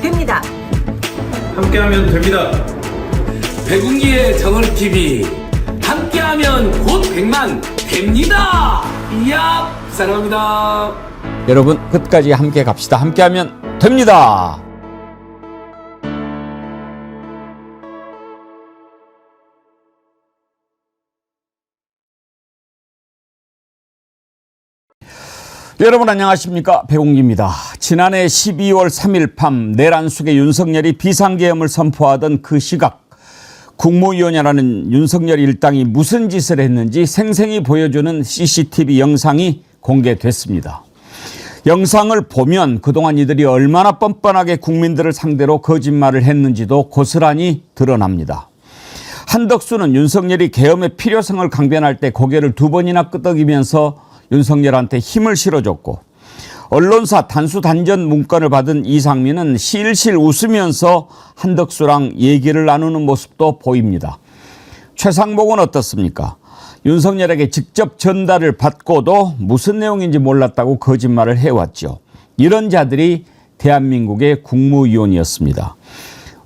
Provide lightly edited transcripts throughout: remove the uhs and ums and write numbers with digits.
됩니다. 함께하면 됩니다. 백운기의 정원TV 함께하면 곧 100만 됩니다. 이야 사랑합니다. 여러분 끝까지 함께 갑시다. 함께하면 됩니다. 여러분 안녕하십니까, 백운기입니다. 지난해 12월 3일 밤 내란 속에 윤석열이 비상계엄을 선포하던 그 시각, 국무위원이라는 윤석열 일당이 무슨 짓을 했는지 생생히 보여주는 CCTV 영상이 공개됐습니다. 영상을 보면 그동안 이들이 얼마나 뻔뻔하게 국민들을 상대로 거짓말을 했는지도 고스란히 드러납니다. 한덕수는 윤석열이 계엄의 필요성을 강변할 때 고개를 2번이나 끄덕이면서 윤석열한테 힘을 실어줬고, 언론사 단수단전 문건을 받은 이상민은 실실 웃으면서 한덕수랑 얘기를 나누는 모습도 보입니다. 최상목은 어떻습니까? 윤석열에게 직접 전달을 받고도 무슨 내용인지 몰랐다고 거짓말을 해왔죠. 이런 자들이 대한민국의 국무위원이었습니다.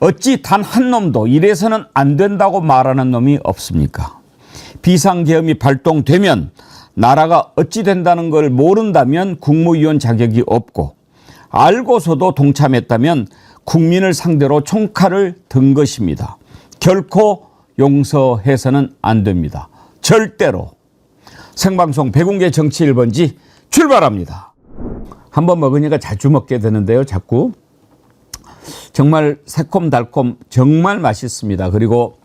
어찌 단 한 놈도 이래서는 안 된다고 말하는 놈이 없습니까? 비상계엄이 발동되면 나라가 어찌 된다는 걸 모른다면 국무위원 자격이 없고, 알고서도 동참했다면 국민을 상대로 총칼을 든 것입니다. 결코 용서해서는 안 됩니다. 절대로. 생방송 백운계 정치 1번지 출발합니다. 한번 먹으니까 자주 먹게 되는데요. 자꾸. 정말 새콤달콤 정말 맛있습니다. 그리고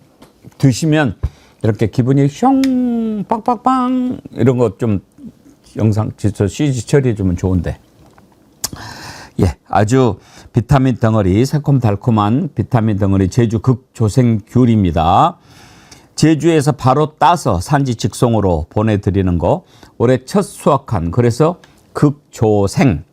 드시면 이렇게 기분이 숑 빵빵빵 이런 거 좀 영상 CG 처리해 주면 좋은데, 예, 아주 비타민 덩어리, 새콤달콤한 비타민 덩어리 제주 극조생 귤입니다. 제주에서 바로 따서 산지 직송으로 보내드리는 거, 올해 첫 수확한, 그래서 극조생.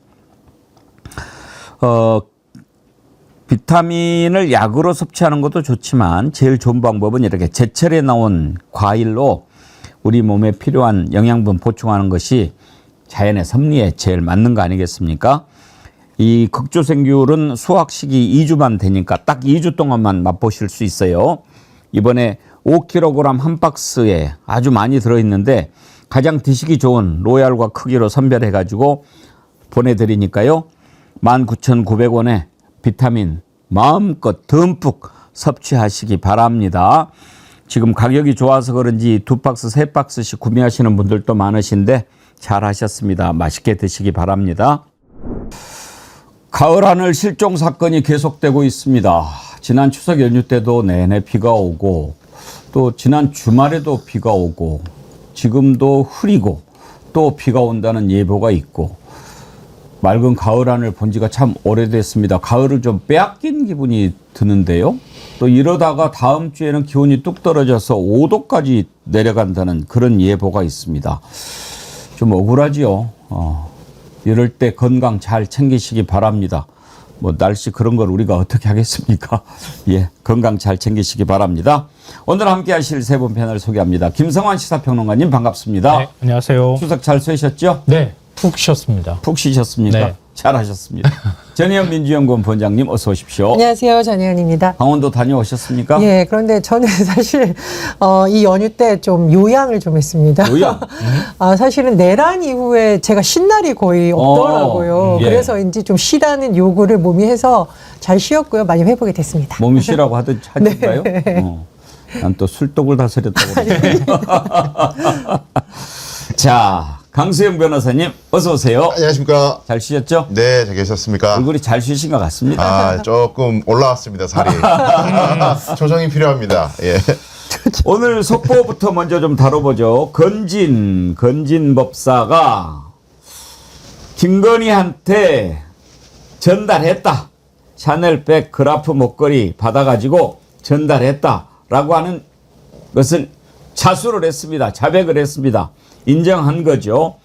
비타민을 약으로 섭취하는 것도 좋지만 제일 좋은 방법은 이렇게 제철에 나온 과일로 우리 몸에 필요한 영양분 보충하는 것이 자연의 섭리에 제일 맞는 거 아니겠습니까? 이 극조생귤은 수확 시기 2주만 되니까 딱 2주 동안만 맛보실 수 있어요. 이번에 5kg 한 박스에 아주 많이 들어있는데 가장 드시기 좋은 로얄과 크기로 선별해가지고 보내드리니까요. 19,900원에 비타민 마음껏 듬뿍 섭취하시기 바랍니다. 지금 가격이 좋아서 그런지 2박스, 3박스씩 구매하시는 분들도 많으신데 잘 하셨습니다. 맛있게 드시기 바랍니다. 가을 하늘 실종 사건이 계속되고 있습니다. 지난 추석 연휴 때도 내내 비가 오고, 또 지난 주말에도 비가 오고, 지금도 흐리고 또 비가 온다는 예보가 있고, 맑은 가을 하늘 본 지가 참 오래됐습니다. 가을을 좀 빼앗긴 기분이 드는데요. 또 이러다가 다음 주에는 기온이 뚝 떨어져서 5도까지 내려간다는 그런 예보가 있습니다. 좀 억울하지요. 이럴 때 건강 잘 챙기시기 바랍니다. 뭐 날씨 그런 걸 우리가 어떻게 하겠습니까? 예, 건강 잘 챙기시기 바랍니다. 오늘 함께 하실 세 분 패널 소개합니다. 김성환 시사평론가님 반갑습니다. 네, 안녕하세요. 추석 잘 쏘셨죠? 네, 푹 쉬었습니다. 푹 쉬셨습니까? 네. 잘하셨습니다. 전혜연 민주연구원 본장님 어서 오십시오. 안녕하세요. 전혜연입니다. 강원도 다녀오셨습니까? 예, 그런데 저는 사실 이 연휴 때 좀 요양을 좀 했습니다. 요양? 사실은 내란 이후에 제가 쉰 날이 거의 없더라고요. 예. 그래서인지 좀 쉬라는 요구를 몸이 해서 잘 쉬었고요. 많이 회복이 됐습니다. 몸이 쉬라고 하던가요? 난 또 술독을 다스렸다고 그러네. 자, 강수영 변호사님 어서 오세요. 안녕하십니까. 잘 쉬셨죠? 네, 잘 계셨습니까? 얼굴이 잘 쉬신 것 같습니다. 아, 조금 올라왔습니다, 살이. 조정이 필요합니다. 예. 오늘 속보부터 먼저 좀 다뤄보죠. 건진 법사가 김건희한테 전달했다. 샤넬백 그라프 목걸이 받아가지고 전달했다라고 하는 것을 자수를 했습니다. 자백을 했습니다. 인정한 거죠.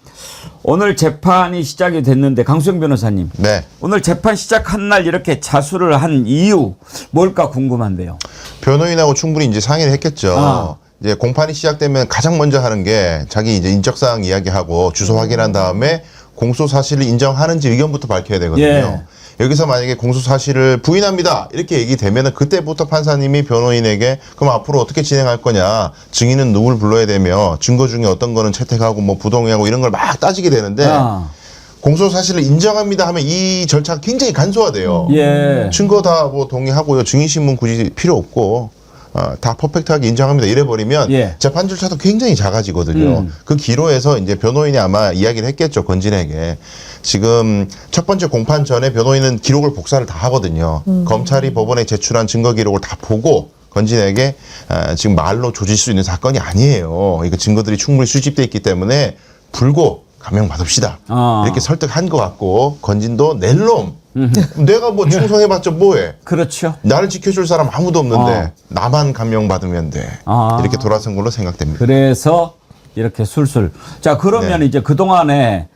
오늘 재판이 시작이 됐는데 강수영 변호사님. 네. 오늘 재판 시작한 날 이렇게 자수를 한 이유 뭘까 궁금한데요. 변호인하고 충분히 이제 상의를 했겠죠. 이제 공판이 시작되면 가장 먼저 하는 게 자기 이제 인적사항 이야기하고 주소 확인한 다음에 공소 사실을 인정하는지 의견부터 밝혀야 되거든요. 예. 여기서 만약에 공소 사실을 부인합니다 이렇게 얘기되면은 그때부터 판사님이 변호인에게 그럼 앞으로 어떻게 진행할 거냐, 증인은 누굴 불러야 되며 증거 중에 어떤 거는 채택하고 뭐 부동의하고 이런 걸 막 따지게 되는데 공소 사실을 인정합니다 하면 이 절차가 굉장히 간소화돼요. 예. 증거 다 뭐 동의하고요, 증인 신문 굳이 필요 없고. 다 퍼펙트하게 인정합니다 이래버리면 예. 재판 절차도 굉장히 작아지거든요. 그 기로에서 이제 변호인이 아마 이야기를 했겠죠, 건진에게. 지금 첫 번째 공판 전에 변호인은 기록을 복사를 다 하거든요. 검찰이 법원에 제출한 증거 기록을 다 보고 건진에게 지금 말로 조질 수 있는 사건이 아니에요. 이거 증거들이 충분히 수집돼 있기 때문에 불고 감형 받읍시다. 이렇게 설득한 것 같고, 건진도 낼 놈. 내가 뭐 충성해봤자 뭐해. 그렇죠. 나를 지켜줄 사람 아무도 없는데 나만 감형받으면 돼. 이렇게 돌아선 걸로 생각됩니다. 그래서 이렇게 술술. 자, 그러면 네. 이제 그동안에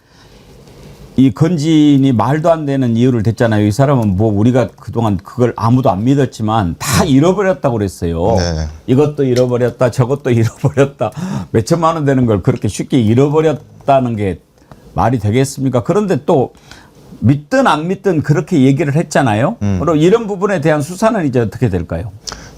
이 건진이 말도 안 되는 이유를 댔잖아요. 이 사람은 뭐 우리가 그동안 그걸 아무도 안 믿었지만 다 잃어버렸다고 그랬어요. 네. 이것도 잃어버렸다, 저것도 잃어버렸다. 몇 천만 원 되는 걸 그렇게 쉽게 잃어버렸다는 게 말이 되겠습니까? 그런데 또 믿든 안 믿든 그렇게 얘기를 했잖아요. 그럼 이런 부분에 대한 수사는 이제 어떻게 될까요?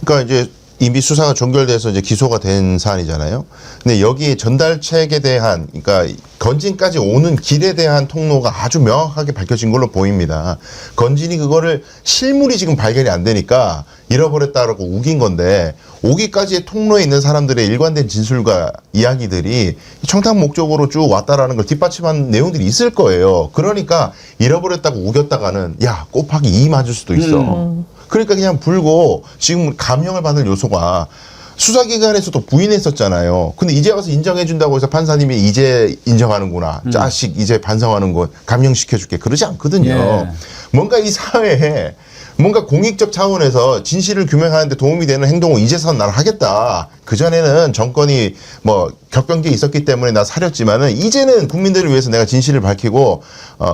그러니까 이제 이미 수사가 종결돼서 이제 기소가 된 사안이잖아요. 근데 여기 전달책에 대한, 그러니까 건진까지 오는 길에 대한 통로가 아주 명확하게 밝혀진 걸로 보입니다. 건진이 그거를 실물이 지금 발견이 안 되니까 잃어버렸다라고 우긴 건데, 오기까지의 통로에 있는 사람들의 일관된 진술과 이야기들이 청탁 목적으로 쭉 왔다라는 걸 뒷받침한 내용들이 있을 거예요. 그러니까 잃어버렸다고 우겼다가는 야, 곱하기 2 맞을 수도 있어. 그러니까 그냥 불고 지금 감형을 받을 요소가 수사기관에서도 부인했었잖아요. 근데 이제 와서 인정해준다고 해서 판사님이 이제 인정하는구나. 자식 이제 반성하는군. 감형시켜줄게. 그러지 않거든요. 예. 뭔가 이 사회에 뭔가 공익적 차원에서 진실을 규명하는데 도움이 되는 행동을 이제선 나를 하겠다. 그전에는 정권이 뭐 격변기에 있었기 때문에 나 사렸지만은 이제는 국민들을 위해서 내가 진실을 밝히고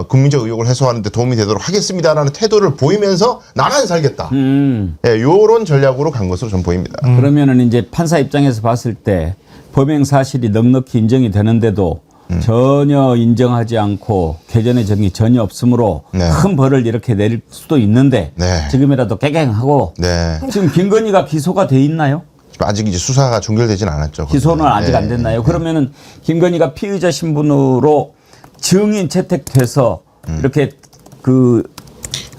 국민적 의혹을 해소하는 데 도움이 되도록 하겠습니다라는 태도를 보이면서 나만 살겠다. 예, 요런 전략으로 간 것으로 전 보입니다. 그러면은 이제 판사 입장에서 봤을 때 범행 사실이 넉넉히 인정이 되는데도 전혀 인정하지 않고 개전의 정이 전혀 없으므로 네. 큰 벌을 이렇게 내릴 수도 있는데 네. 지금이라도 깨갱하고 네. 지금 김건희가 기소가 돼 있나요? 아직 이제 수사가 종결되진 않았죠. 기소는 그거는. 아직 안 됐나요? 그러면은 김건희가 피의자 신분으로 증인 채택돼서 이렇게 그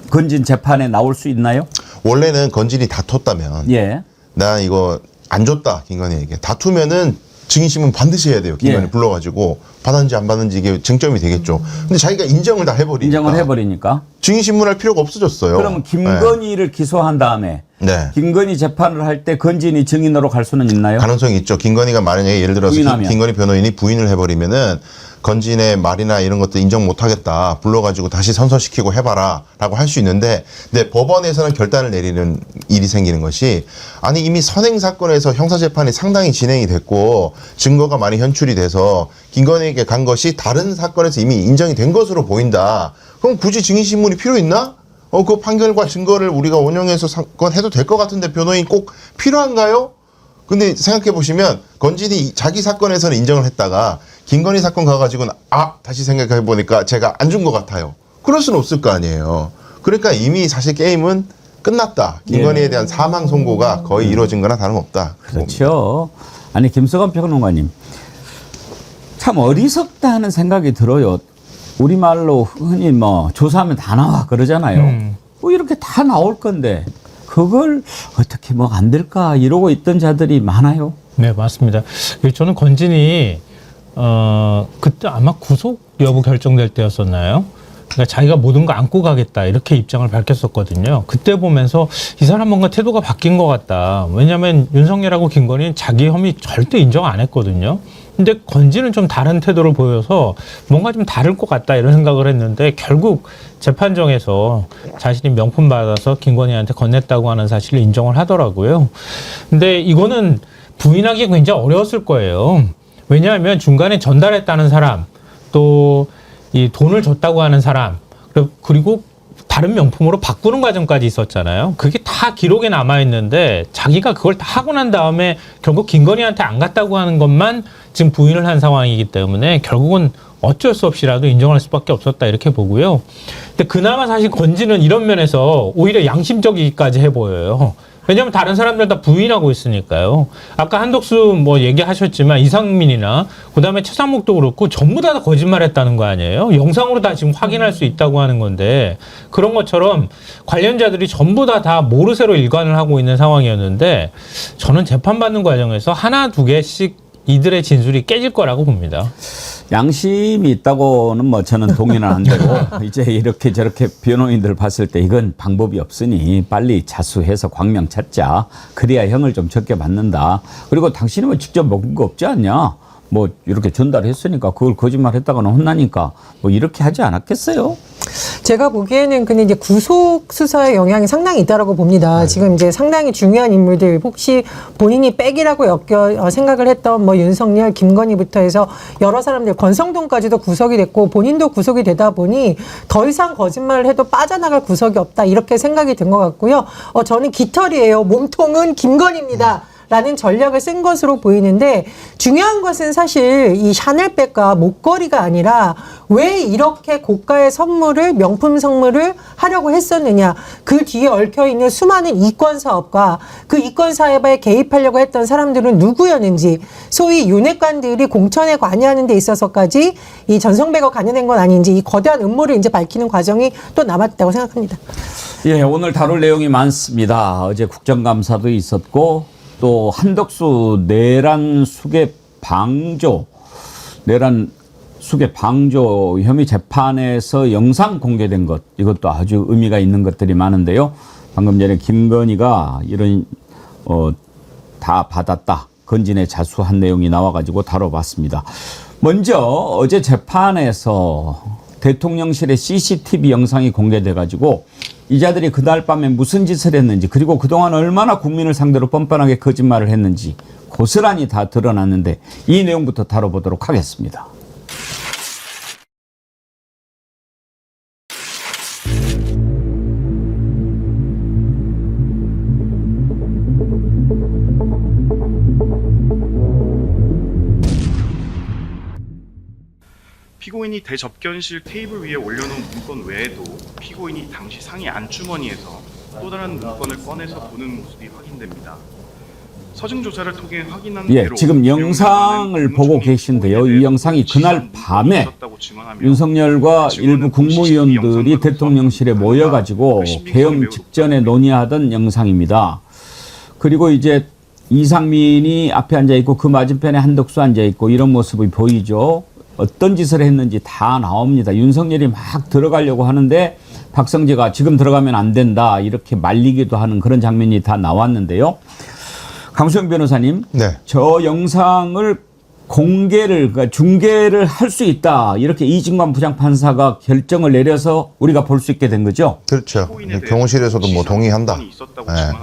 건진 재판에 나올 수 있나요? 원래는 건진이 다퉜다면 예. 나 이거 안 줬다 김건희에게 다투면은 증인신문 반드시 해야 돼요. 김건희 예. 불러가지고 받았는지 안 받았는지 이게 쟁점이 되겠죠. 근데 자기가 인정을 다 해버리니까 인정을 해버리니까. 증인신문할 필요가 없어졌어요. 그러면 김건희를 기소한 다음에 네. 김건희 재판을 할 때 건진이 증인으로 갈 수는 있나요? 가능성이 있죠. 김건희가 만약에 예를 들어서 부인하면. 김건희 변호인이 부인을 해버리면은 건진의 말이나 이런 것도 인정 못하겠다. 불러가지고 다시 선서시키고 해봐라 라고 할 수 있는데, 근데 법원에서는 결단을 내리는 일이 생기는 것이, 아니 이미 선행 사건에서 형사재판이 상당히 진행이 됐고 증거가 많이 현출이 돼서 김건희에게 간 것이 다른 사건에서 이미 인정이 된 것으로 보인다. 그럼 굳이 증인신문이 필요 있나? 그 판결과 증거를 우리가 원형해서 사건 해도 될 것 같은데 변호인 꼭 필요한가요? 근데 생각해 보시면 건진이 자기 사건에서는 인정을 했다가 김건희 사건 가가지고는 다시 생각해 보니까 제가 안 준 것 같아요. 그럴 수는 없을 거 아니에요. 그러니까 이미 사실 게임은 끝났다. 김건희에 대한 사망 선고가 거의 이루어진 거나 다름없다. 그렇죠. 아니 김서관 평론가님 참 어리석다 하는 생각이 들어요. 우리말로 흔히 뭐 조사하면 다 나와 그러잖아요. 뭐 이렇게 다 나올 건데 그걸 어떻게 뭐 안 될까 이러고 있던 자들이 많아요. 네, 맞습니다. 저는 건진이 그때 아마 구속 여부 결정될 때였었나요? 그러니까 자기가 모든 거 안고 가겠다 이렇게 입장을 밝혔었거든요. 그때 보면서 이 사람 뭔가 태도가 바뀐 것 같다. 왜냐하면 윤석열하고 김건희는 자기 혐의 절대 인정 안 했거든요. 근데 건진은 좀 다른 태도를 보여서 뭔가 좀 다를 것 같다 이런 생각을 했는데 결국 재판정에서 자신이 명품 받아서 김건희한테 건넸다고 하는 사실을 인정을 하더라고요. 근데 이거는 부인하기 굉장히 어려웠을 거예요. 왜냐하면 중간에 전달했다는 사람, 또 이 돈을 줬다고 하는 사람, 그리고 다른 명품으로 바꾸는 과정까지 있었잖아요. 그게 다 기록에 남아있는데 자기가 그걸 다 하고 난 다음에 결국 김건희한테 안 갔다고 하는 것만 지금 부인을 한 상황이기 때문에 결국은 어쩔 수 없이라도 인정할 수밖에 없었다 이렇게 보고요. 근데 그나마 사실 건지는 이런 면에서 오히려 양심적이기까지 해 보여요. 왜냐하면 다른 사람들 다 부인하고 있으니까요. 아까 한덕수 뭐 얘기하셨지만 이상민이나 그다음에 최상목도 그렇고 전부 다 거짓말했다는 거 아니에요? 영상으로 다 지금 확인할 수 있다고 하는 건데 그런 것처럼 관련자들이 전부 다 모르쇠로 일관을 하고 있는 상황이었는데 저는 재판받는 과정에서 하나 두 개씩 이들의 진술이 깨질 거라고 봅니다. 양심이 있다고는 뭐 저는 동의는 안 되고 이제 이렇게 저렇게 변호인들 봤을 때 이건 방법이 없으니 빨리 자수해서 광명 찾자. 그래야 형을 좀 적게 받는다. 그리고 당신이 뭐 직접 먹은 거 없지 않냐? 뭐 이렇게 전달했으니까 그걸 거짓말했다가는 혼나니까 뭐 이렇게 하지 않았겠어요? 제가 보기에는 근데 이제 구속 수사의 영향이 상당히 있다라고 봅니다. 지금 이제 상당히 중요한 인물들 혹시 본인이 백이라고 생각을 했던 뭐 윤석열, 김건희부터 해서 여러 사람들 권성동까지도 구속이 됐고 본인도 구속이 되다 보니 더 이상 거짓말을 해도 빠져나갈 구석이 없다 이렇게 생각이 든 것 같고요. 저는 깃털이에요. 몸통은 김건희입니다. 라는 전략을 쓴 것으로 보이는데 중요한 것은 사실 이 샤넬백과 목걸이가 아니라 왜 이렇게 고가의 선물을 명품 선물을 하려고 했었느냐. 그 뒤에 얽혀있는 수많은 이권 사업과 그 이권 사업에 개입하려고 했던 사람들은 누구였는지 소위 윤핵관들이 공천에 관여하는 데 있어서까지 이 전성배가 관여된 건 아닌지 이 거대한 음모를 이제 밝히는 과정이 또 남았다고 생각합니다. 예, 오늘 다룰 내용이 많습니다. 어제 국정감사도 있었고 또 한덕수 내란 수계 방조 혐의 재판에서 영상 공개된 것 이것도 아주 의미가 있는 것들이 많은데요. 방금 전에 김건희가 이런 다 받았다. 건진에 자수한 내용이 나와가지고 다뤄봤습니다. 먼저 어제 재판에서 대통령실의 CCTV 영상이 공개돼가지고 이자들이 그날 밤에 무슨 짓을 했는지 그리고 그동안 얼마나 국민을 상대로 뻔뻔하게 거짓말을 했는지 고스란히 다 드러났는데 이 내용부터 다뤄보도록 하겠습니다. 피고인이 대접견실 테이블 위에 올려놓은 문건 외에도 피고인이 당시 상의 안주머니에서 또 다른 문건을 꺼내서 보는 모습이 확인됩니다. 서증 조사를 통해 확인한 대로 지금 영상을 보고 계신데요. 이 영상이 그날 밤에 윤석열과 일부 국무위원들이 대통령실에 모여가지고 계엄 직전에 논의하던 영상입니다. 그리고 이제 이상민이 앞에 앉아있고 그 맞은편에 한덕수 앉아있고 이런 모습이 보이죠. 어떤 짓을 했는지 다 나옵니다. 윤석열이 막 들어가려고 하는데 박성재가 지금 들어가면 안 된다 이렇게 말리기도 하는 그런 장면이 다 나왔는데요. 강수영 변호사님, 네. 저 영상을 그러니까 중계를 할 수 있다 이렇게 이진관 부장판사가 결정을 내려서 우리가 볼 수 있게 된 거죠? 그렇죠. 경호실에서도 뭐 동의한다.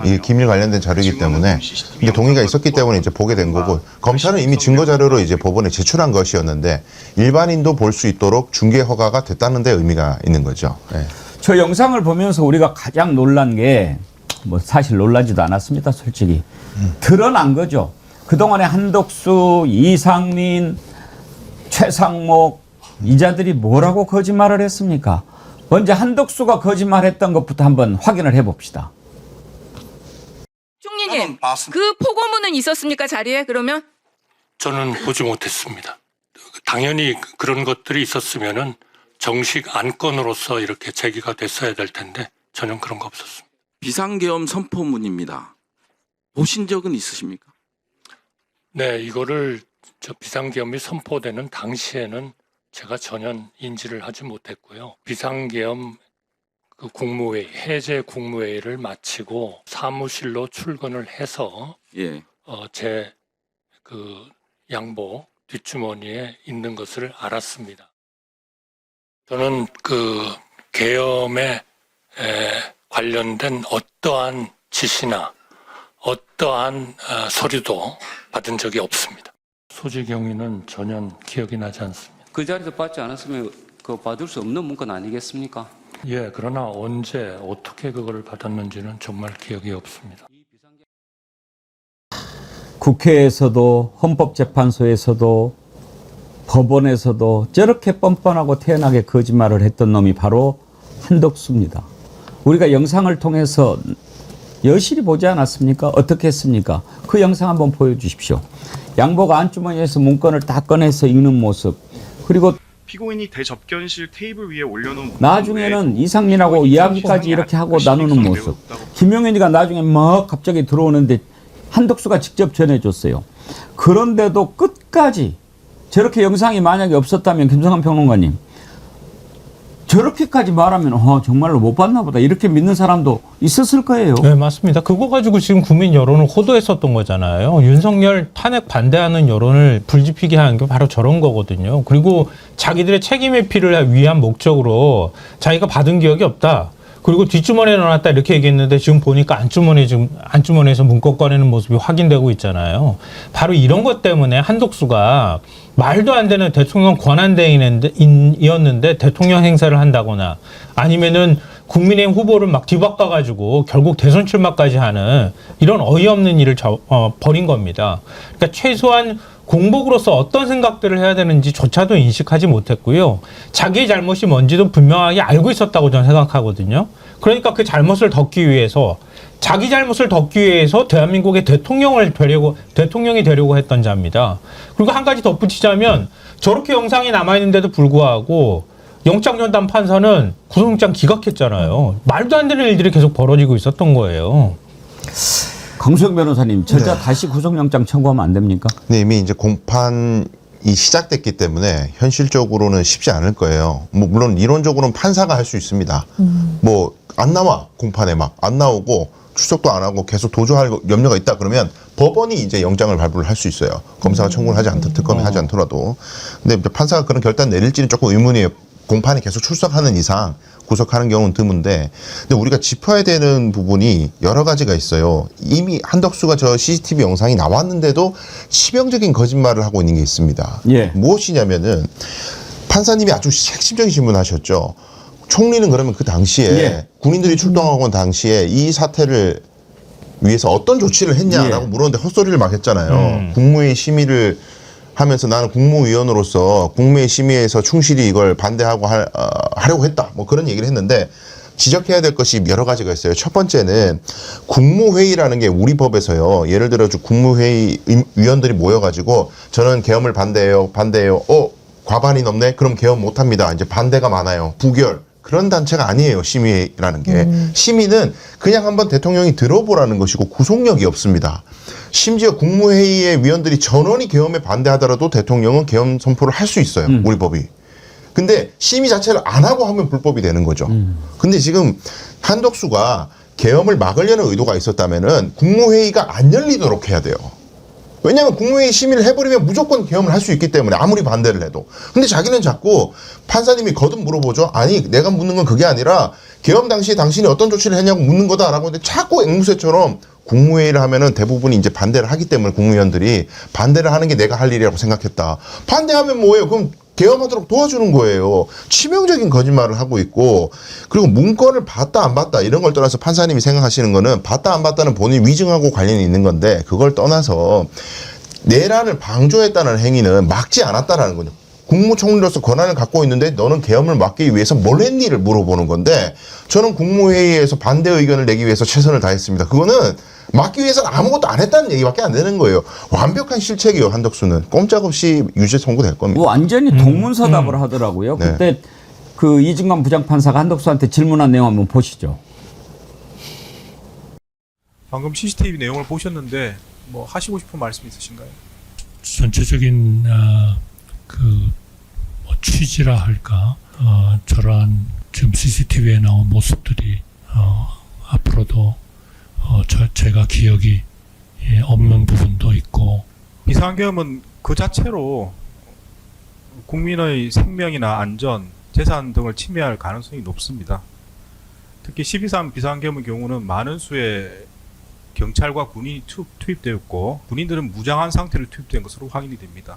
이게 기밀 관련된 자료이기 때문에 이게 동의가 있었기 때문에 이제 보게 된 거고 검찰은 이미 증거 자료로 이제 법원에 제출한 것이었는데 일반인도 볼 수 있도록 중계 허가가 됐다는 데 의미가 있는 거죠. 저 영상을 보면서 우리가 가장 놀란 게 뭐 사실 놀라지도 않았습니다. 솔직히 드러난 거죠. 그동안에 한덕수, 이상민, 최상목 이자들이 뭐라고 거짓말을 했습니까? 먼저 한덕수가 거짓말했던 것부터 한번 확인을 해봅시다. 총리님, 그 포고문은 있었습니까? 자리에 그러면? 저는 보지 못했습니다. 당연히 그런 것들이 있었으면은 정식 안건으로서 이렇게 제기가 됐어야 될 텐데 전혀 그런 거 없었습니다. 비상계엄 선포문입니다. 보신 적은 있으십니까? 네, 이거를 비상계엄이 선포되는 당시에는 제가 전혀 인지를 하지 못했고요. 비상계엄 그 국무회의, 해제 국무회의를 마치고 사무실로 출근을 해서 제 그 양복 뒷주머니에 있는 것을 알았습니다. 저는 그 계엄에 관련된 어떠한 지시나 어떠한 서류도 받은 적이 없습니다. 소지 경위는 전혀 기억이 나지 않습니다. 그 자리에서 받지 않았으면 그 받을 수 없는 문건 아니겠습니까? 예, 그러나 언제 어떻게 그걸 받았는지는 정말 기억이 없습니다. 국회에서도 헌법재판소에서도 법원에서도 저렇게 뻔뻔하고 태연하게 거짓말을 했던 놈이 바로 한덕수입니다. 우리가 영상을 통해서 여실히 보지 않았습니까? 어떻게 했습니까? 그 영상 한번 보여주십시오. 양복 안주머니에서 문건을 다 꺼내서 읽는 모습. 그리고 피고인이 대접견실 테이블 위에 올려놓은 문건 나중에는 외에 이상민하고 이야기까지 이렇게 하고 나누는 모습. 김용현이가 나중에 막 갑자기 들어오는데 한덕수가 직접 전해줬어요. 그런데도 끝까지 저렇게 영상이 만약에 없었다면 김성환 평론가님, 저렇게까지 말하면 정말로 못 봤나 보다 이렇게 믿는 사람도 있었을 거예요. 네, 맞습니다. 그거 가지고 지금 국민 여론을 호도했었던 거잖아요. 윤석열 탄핵 반대하는 여론을 불지피게 하는 게 바로 저런 거거든요. 그리고 자기들의 책임 회피를 위한 목적으로 자기가 받은 기억이 없다. 그리고 뒷주머니에 넣어놨다 이렇게 얘기했는데 지금 보니까 안주머니에서 문건 꺼내는 모습이 확인되고 있잖아요. 바로 이런 것 때문에 한덕수가 말도 안 되는 대통령 권한대행이었는데 대통령 행사를 한다거나 아니면은 국민의힘 후보를 막 뒤바꿔가지고 결국 대선 출마까지 하는 이런 어이없는 일을 벌인 겁니다. 그러니까 최소한 공복으로서 어떤 생각들을 해야 되는지조차도 인식하지 못했고요. 자기의 잘못이 뭔지도 분명하게 알고 있었다고 저는 생각하거든요. 그러니까 그 잘못을 덮기 위해서 자기 잘못을 덮기 위해서 대한민국의 대통령이 되려고 했던 자입니다. 그리고 한 가지 덧붙이자면 저렇게 영상이 남아있는데도 불구하고 영장전담 판사는 구속영장 기각했잖아요. 말도 안 되는 일들이 계속 벌어지고 있었던 거예요. 강수영 변호사님, 저자 다시 구속영장 청구하면 안 됩니까? 네, 이미 이제 공판이 시작됐기 때문에 현실적으로는 쉽지 않을 거예요. 뭐 물론 이론적으로는 판사가 할 수 있습니다. 뭐 안 나와, 공판에 막 안 나오고 출석도 안 하고 계속 도주할 염려가 있다 그러면 법원이 이제 영장을 발부를 할 수 있어요. 검사가 청구를 하지 않든 특검이 하지 않더라도. 근데 판사가 그런 결단 내릴지는 조금 의문이에요. 공판에 계속 출석하는 이상 구속하는 경우는 드문데, 근데 우리가 짚어야 되는 부분이 여러 가지가 있어요. 이미 한덕수가 저 CCTV 영상이 나왔는데도 치명적인 거짓말을 하고 있는 게 있습니다. 예. 무엇이냐면은 판사님이 아주 핵심적인 질문하셨죠. 총리는 그러면 그 당시에 예. 군인들이 출동하고 온 당시에 이 사태를 위해서 어떤 조치를 했냐라고 예. 물었는데 헛소리를 막 했잖아요. 국무회의 심의를 하면서 나는 국무위원으로서 국무회의 심의에서 충실히 이걸 반대하고 하려고 했다. 뭐 그런 얘기를 했는데 지적해야 될 것이 여러 가지가 있어요. 첫 번째는 국무회의라는 게 우리 법에서요. 예를 들어 국무회의 위원들이 모여가지고 저는 계엄을 반대해요. 과반이 넘네? 그럼 계엄 못합니다. 이제 반대가 많아요. 부결. 그런 단체가 아니에요. 심의라는 게. 심의는 그냥 한번 대통령이 들어보라는 것이고 구속력이 없습니다. 심지어 국무회의의 위원들이 전원이 계엄에 반대하더라도 대통령은 계엄 선포를 할 수 있어요. 우리 법이. 근데 심의 자체를 안 하고 하면 불법이 되는 거죠. 근데 지금 한덕수가 계엄을 막으려는 의도가 있었다면은 국무회의가 안 열리도록 해야 돼요. 왜냐하면 국무회의 심의를 해버리면 무조건 계엄을 할 수 있기 때문에 아무리 반대를 해도. 근데 자기는 자꾸 판사님이 거듭 물어보죠. 아니 내가 묻는 건 그게 아니라 계엄 당시에 당신이 어떤 조치를 했냐고 묻는 거다라고 하는데 자꾸 앵무새처럼 국무회의를 하면은 대부분이 이제 반대를 하기 때문에 국무위원들이 반대를 하는 게 내가 할 일이라고 생각했다. 반대하면 뭐예요? 그럼 계엄하도록 도와주는 거예요. 치명적인 거짓말을 하고 있고, 그리고 문건을 봤다 안 봤다 이런 걸 떠나서 판사님이 생각하시는 거는 봤다 안 봤다는 본인 위증하고 관련이 있는 건데 그걸 떠나서 내란을 방조했다는 행위는 막지 않았다라는 거죠. 국무총리로서 권한을 갖고 있는데 너는 계엄을 막기 위해서 뭘 했니를 물어보는 건데 저는 국무회의에서 반대 의견을 내기 위해서 최선을 다했습니다. 그거는 막기 위해서는 아무것도 안 했다는 얘기밖에 안 되는 거예요. 완벽한 실책이에요. 한덕수는 꼼짝없이 유죄 선고될 겁니다. 완전히 동문서답을 하더라고요. 네. 그때 그 이중관 부장판사가 한덕수한테 질문한 내용 한번 보시죠. 방금 CCTV 내용을 보셨는데 뭐 하시고 싶은 말씀 있으신가요? 전체적인 뭐 취지라 할까, 저러한 지금 CCTV에 나온 모습들이 앞으로도 제가 기억이 없는 부분도 있고, 비상계엄은 그 자체로 국민의 생명이나 안전, 재산 등을 침해할 가능성이 높습니다. 특히 12.3 비상계엄의 경우는 많은 수의 경찰과 군인이 투입되었고 군인들은 무장한 상태로 투입된 것으로 확인이 됩니다.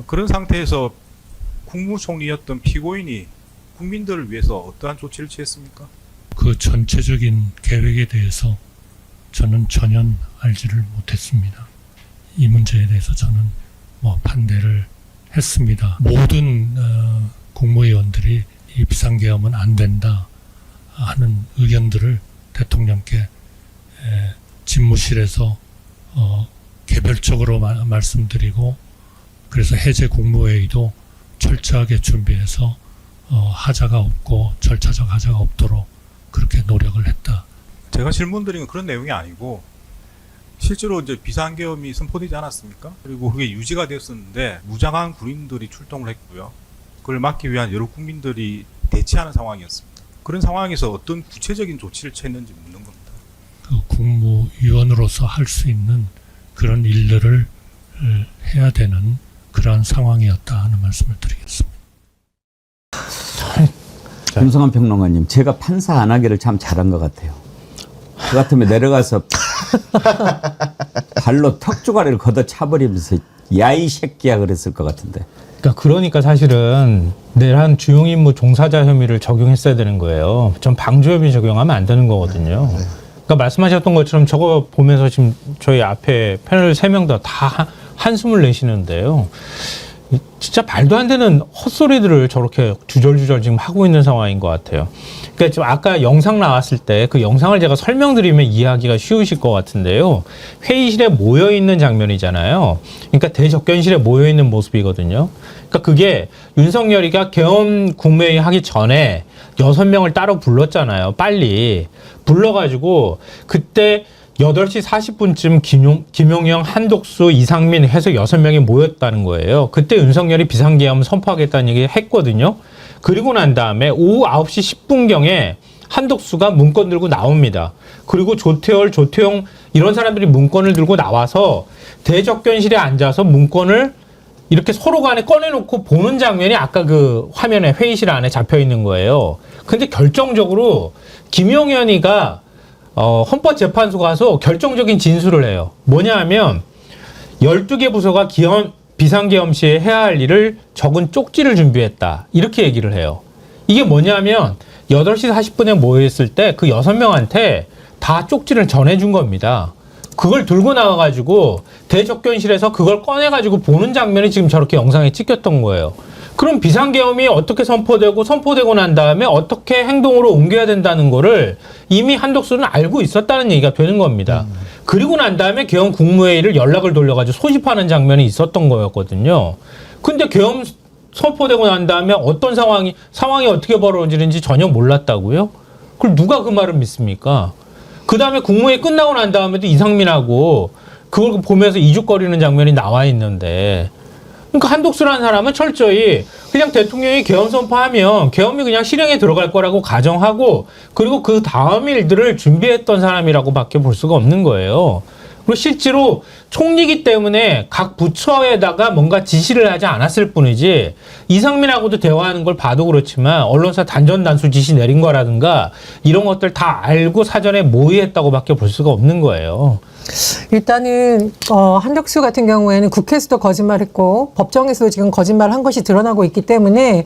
그런 상태에서 국무총리였던 피고인이 국민들을 위해서 어떠한 조치를 취했습니까? 그 전체적인 계획에 대해서 저는 전혀 알지를 못했습니다. 이 문제에 대해서 저는 뭐 반대를 했습니다. 모든 국무위원들이 이 비상계엄은 안 된다 하는 의견들을 대통령께 집무실에서 개별적으로 말씀드리고, 그래서 해제 국무회의도 철저하게 준비해서 하자가 없고 절차적 하자가 없도록 그렇게 노력을 했다. 제가 질문드린 건 그런 내용이 아니고 실제로 이제 비상계엄이 선포되지 않았습니까? 그리고 그게 유지가 됐었는데 무장한 군인들이 출동을 했고요. 그걸 막기 위한 여러 국민들이 대치하는 상황이었습니다. 그런 상황에서 어떤 구체적인 조치를 취했는지 묻는 겁니다. 그 국무위원으로서 할 수 있는 그런 일들을 해야 되는 그러한 상황이었다 하는 말씀을 드리겠습니다. 김성환 평론가님, 제가 판사 안 하기를 참 잘한 것 같아요. 그 같으면 내려가서 발로 턱주가리를 걷어차버리면서 야이 새끼야 그랬을 것 같은데. 그러니까 사실은 내란 주요 임무 종사자 혐의를 적용했어야 되는 거예요. 전 방조 혐의 적용하면 안 되는 거거든요. 그러니까 말씀하셨던 것처럼 저거 보면서 지금 저희 앞에 패널 3명 다 한숨을 내시는데요. 진짜 말도 안 되는 헛소리들을 저렇게 주절주절 지금 하고 있는 상황인 것 같아요. 그러니까 지금 아까 영상 나왔을 때 그 영상을 제가 설명드리면 이해하기가 쉬우실 것 같은데요. 회의실에 모여있는 장면이잖아요. 그러니까 대접견실에 모여있는 모습이거든요. 그러니까 그게 윤석열이가 계엄 국무회의 하기 전에 6명을 따로 불렀잖아요. 빨리. 불러가지고 그때 8시 40분쯤 김용영, 한독수, 이상민 해서 6명이 모였다는 거예요. 그때 윤석열이 비상계엄 선포하겠다는 얘기 했거든요. 그리고 난 다음에 오후 9시 10분경에 한독수가 문건 들고 나옵니다. 그리고 조태열, 조태용 이런 사람들이 문건을 들고 나와서 대접견실에 앉아서 문건을 이렇게 서로 간에 꺼내놓고 보는 장면이 아까 그 화면에 회의실 안에 잡혀 있는 거예요. 근데 결정적으로 김용현이가 헌법재판소 가서 결정적인 진술을 해요. 뭐냐 하면 12개 부서가 비상계엄 시에 해야 할 일을 적은 쪽지를 준비했다. 이렇게 얘기를 해요. 이게 뭐냐면 8시 40분에 모여있을 때 그 6명한테 다 쪽지를 전해준 겁니다. 그걸 들고 나와가지고 대접견실에서 그걸 꺼내가지고 보는 장면이 지금 저렇게 영상에 찍혔던 거예요. 그럼 비상계엄이 어떻게 선포되고 난 다음에 어떻게 행동으로 옮겨야 된다는 거를 이미 한독수는 알고 있었다는 얘기가 되는 겁니다. 그리고 난 다음에 계엄 국무회의를 연락을 돌려가지고 소집하는 장면이 있었던 거였거든요. 근데 계엄 선포되고 난 다음에 어떤 상황이 어떻게 벌어지는지 전혀 몰랐다고요? 그걸 누가 그 말을 믿습니까? 그 다음에 국무회의 끝나고 난 다음에도 이상민하고 그걸 보면서 이죽거리는 장면이 나와 있는데, 그러니까 한독수라는 사람은 철저히 그냥 대통령이 계엄 선포하면 계엄이 그냥 실행에 들어갈 거라고 가정하고, 그리고 그 다음 일들을 준비했던 사람이라고 밖에 볼 수가 없는 거예요. 그리고 실제로 총리기 때문에 각 부처에다가 뭔가 지시를 하지 않았을 뿐이지, 이상민하고도 대화하는 걸 봐도 그렇지만 언론사 단전단수 지시 내린 거라든가 이런 것들 다 알고 사전에 모의했다고 밖에 볼 수가 없는 거예요. 일단은 한덕수 같은 경우에는 국회에서도 거짓말했고 법정에서도 지금 거짓말한 것이 드러나고 있기 때문에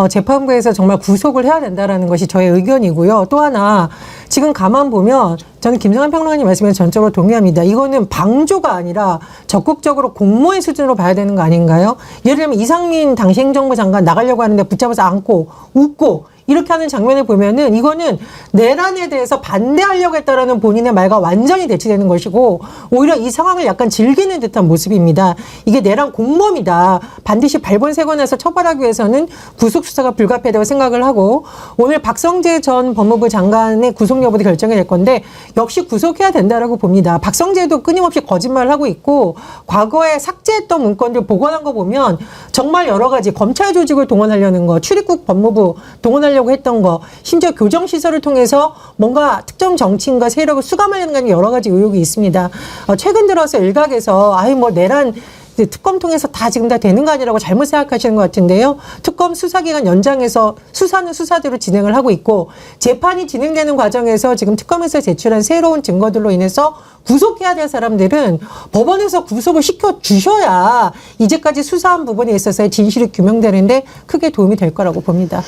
재판부에서 정말 구속을 해야 된다라는 것이 저의 의견이고요. 또 하나, 지금 가만 보면 저는 김성환 평론가님 말씀에 전적으로 동의합니다. 이거는 방조가 아니라 적극적으로 공모의 수준으로 봐야 되는 거 아닌가요? 예를 들면 이상민 당시 행정부 장관 나가려고 하는데 붙잡아서 안고 웃고 이렇게 하는 장면을 보면은 이거는 내란에 대해서 반대하려고 했다라는 본인의 말과 완전히 대치되는 것이고, 오히려 이 상황을 약간 즐기는 듯한 모습입니다. 이게 내란 공범이다. 반드시 발본색원에서 처벌하기 위해서는 구속수사가 불가피하다고 생각을 하고, 오늘 박성재 전 법무부 장관의 구속 여부도 결정이 될 건데 역시 구속해야 된다라고 봅니다. 박성재도 끊임없이 거짓말을 하고 있고, 과거에 삭제했던 문건들 복원한 거 보면 정말 여러 가지 검찰 조직을 동원하려는 거, 출입국 법무부 동원하려고 했던 거, 심지어 교정시설을 통해서 뭔가 특정 정치인과 세력을 수감하려는 거, 여러 가지 의혹이 있습니다. 최근 들어서 일각에서 내란 특검 통해서 다 지금 다 되는 거 아니라고 잘못 생각하시는 것 같은데요. 특검 수사기간 연장해서 수사는 수사대로 진행을 하고 있고, 재판이 진행되는 과정에서 지금 특검에서 제출한 새로운 증거들로 인해서 구속해야 될 사람들은 법원에서 구속을 시켜주셔야 이제까지 수사한 부분에 있어서의 진실이 규명되는데 크게 도움이 될 거라고 봅니다.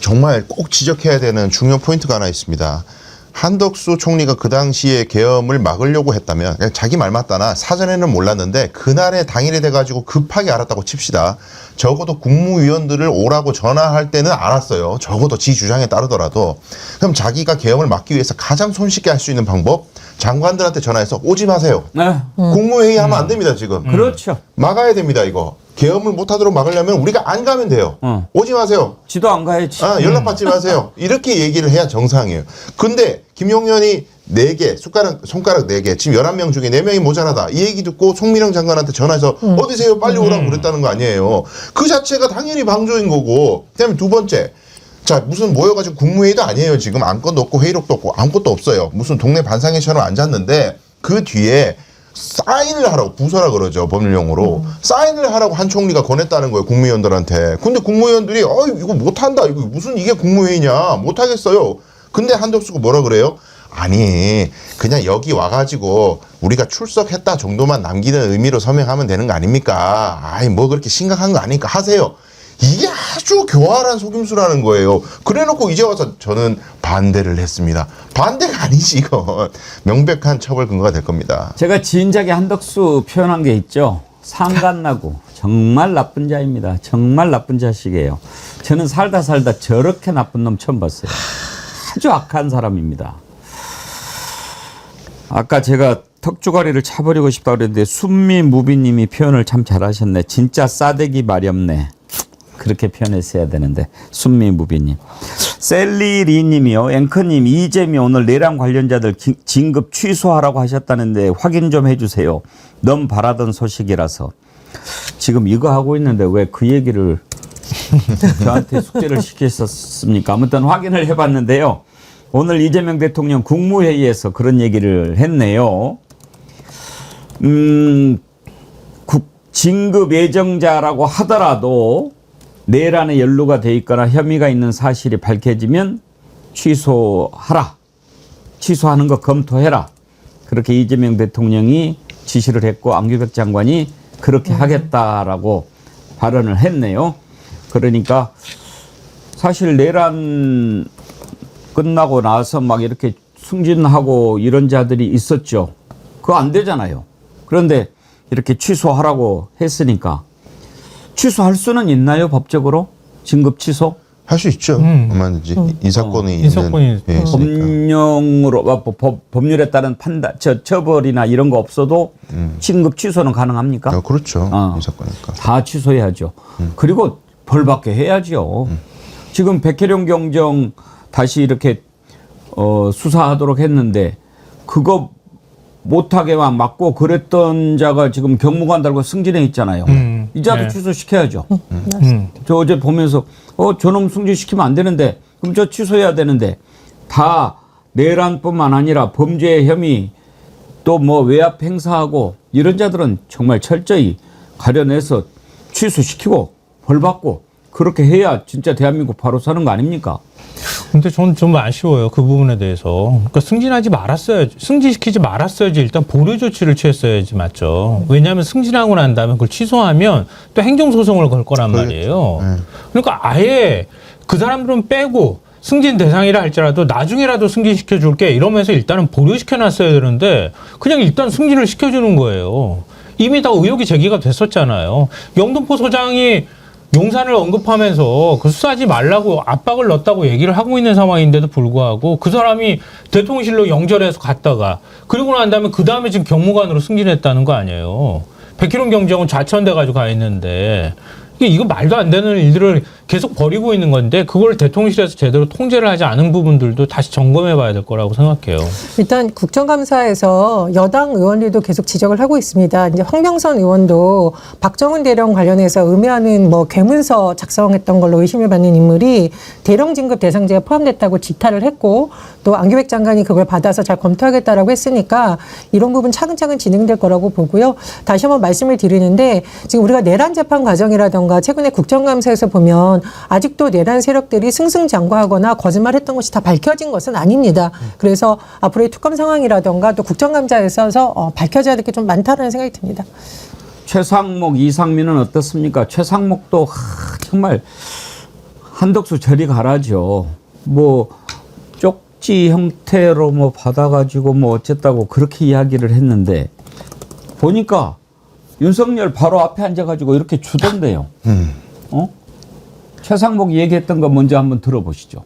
정말 꼭 지적해야 되는 중요 포인트가 하나 있습니다. 한덕수 총리가 그 당시에 계엄을 막으려고 했다면 그냥 자기 말 맞다나 사전에는 몰랐는데 그날의 당일이 돼가지고 급하게 알았다고 칩시다. 적어도 국무위원들을 오라고 전화할 때는 알았어요. 적어도 지 주장에 따르더라도. 그럼 자기가 계엄을 막기 위해서 가장 손쉽게 할 수 있는 방법, 장관들한테 전화해서 오지 마세요. 국무회의 하면 안 됩니다 지금. 그렇죠. 막아야 됩니다 이거. 계엄을 못하도록 막으려면 우리가 안 가면 돼요. 오지 마세요. 지도 안 가야지. 연락받지 마세요. 이렇게 얘기를 해야 정상이에요. 근데 김용현이 4개, 손가락 4개, 지금 11명 중에 4명이 모자라다. 이 얘기 듣고 송민영 장관한테 전화해서 어디세요? 빨리 오라고 그랬다는 거 아니에요. 그 자체가 당연히 방조인 거고. 그다음에 두 번째. 자, 무슨 모여가지고 국무회의도 아니에요. 지금 안건도 없고 회의록도 없고 아무것도 없어요. 무슨 동네 반상회처럼 앉았는데 그 뒤에 사인을 하라고, 부서라 그러죠. 법률용어로. 사인을 하라고 한 총리가 권했다는 거예요. 국무위원들한테. 근데 국무위원들이 이거 못한다. 이거 무슨 이게 국무회의냐. 못하겠어요. 근데 한덕수가 뭐라 그래요? 아니 그냥 여기 와가지고 우리가 출석했다 정도만 남기는 의미로 서명하면 되는 거 아닙니까? 아이 뭐 그렇게 심각한 거 아니니까 하세요. 이게 아주 교활한 속임수라는 거예요. 그래놓고 이제 와서 저는 반대를 했습니다. 반대가 아니지 이건. 명백한 처벌 근거가 될 겁니다. 제가 진작에 한덕수 표현한 게 있죠. 상간나고 정말 나쁜 자입니다. 정말 나쁜 자식이에요. 저는 살다 저렇게 나쁜 놈 처음 봤어요. 아주 악한 사람입니다. 아까 제가 턱주가리를 차버리고 싶다고 그랬는데 순미무비님이 표현을 참 잘하셨네. 진짜 싸대기 말이 없네. 그렇게 표현했어야 되는데 순미무비님. 셀리리님이요. 앵커님 이재명 오늘 내란 관련자들 진급 취소하라고 하셨다는데 확인 좀 해주세요. 너무 바라던 소식이라서. 지금 이거 하고 있는데 왜 그 얘기를 저한테 숙제를 시켰었습니까? 아무튼 확인을 해봤는데요. 오늘 이재명 대통령 국무회의에서 그런 얘기를 했네요. 진급 예정자라고 하더라도 내란에 연루가 돼 있거나 혐의가 있는 사실이 밝혀지면 취소하라. 취소하는 거 검토해라. 그렇게 이재명 대통령이 지시를 했고 안규백 장관이 그렇게 하겠다라고 발언을 했네요. 그러니까 사실 내란 끝나고 나서 막 이렇게 승진하고 이런 자들이 있었죠. 그거 안 되잖아요. 그런데 이렇게 취소하라고 했으니까 취소할 수는 있나요? 법적으로? 진급 취소? 할 수 있죠. 얼마든지 인사권이 있는. 예, 법령으로 법률에 따른 판단, 처벌이나 이런 거 없어도 진급 취소는 가능합니까? 그렇죠. 인사권이니까. 다 취소해야죠. 그리고 벌 받게 해야죠. 지금 백혜령 경정 다시 이렇게 수사하도록 했는데 그거 못하게만 막고 그랬던 자가 지금 경무관 달고 승진해 있잖아요. 이 자도 취소시켜야죠. 저 어제 보면서 저놈 승진시키면 안 되는데 그럼 저 취소해야 되는데 다 내란뿐만 아니라 범죄 혐의 또 뭐 외압 행사하고 이런 자들은 정말 철저히 가려내서 취소시키고 벌 받고 그렇게 해야 진짜 대한민국 바로 사는 거 아닙니까? 근데 저는 좀 아쉬워요. 그 부분에 대해서. 그러니까 승진시키지 말았어야지 일단 보류 조치를 취했어야지 맞죠. 왜냐하면 승진하고 난 다음에 그걸 취소하면 또 행정소송을 걸 거란 말이에요. 그러니까 아예 그 사람들은 빼고 승진 대상이라 할지라도 나중에라도 승진시켜 줄게 이러면서 일단은 보류시켜 놨어야 되는데 그냥 일단 승진을 시켜주는 거예요. 이미 다 의혹이 제기가 됐었잖아요. 영등포 소장이 용산을 언급하면서 그 수사하지 말라고 압박을 넣었다고 얘기를 하고 있는 상황인데도 불구하고 그 사람이 대통령실로 영절해서 갔다가 그리고 난 다음에 그 다음에 지금 경무관으로 승진했다는 거 아니에요. 백희룡 경정은 좌천돼가지고 가 있는데 이거 말도 안 되는 일들을 계속 벌이고 있는 건데 그걸 대통령실에서 제대로 통제를 하지 않은 부분들도 다시 점검해 봐야 될 거라고 생각해요. 일단 국정감사에서 여당 의원들도 계속 지적을 하고 있습니다. 이제 황병선 의원도 박정훈 대령 관련해서 의뢰하는 뭐 괴문서 작성했던 걸로 의심을 받는 인물이 대령 진급 대상자에 포함됐다고 지탄을 했고 또 안규백 장관이 그걸 받아서 잘 검토하겠다라고 했으니까 이런 부분 차근차근 진행될 거라고 보고요. 다시 한번 말씀을 드리는데 지금 우리가 내란 재판 과정이라던가 최근에 국정감사에서 보면 아직도 내란 세력들이 승승장구하거나 거짓말했던 것이 다 밝혀진 것은 아닙니다. 그래서 앞으로의 특검 상황이라던가 또 국정감사에 있어서 밝혀져야 될 게 좀 많다는 생각이 듭니다. 최상목, 이상민은 어떻습니까? 최상목도 정말 한덕수 저리 가라죠. 뭐 쪽지 형태로 뭐 받아가지고 뭐 어쨌다고 그렇게 이야기를 했는데 보니까 윤석열 바로 앞에 앉아가지고 이렇게 주던데요. 최상목이 얘기했던 거 먼저 한번 들어보시죠.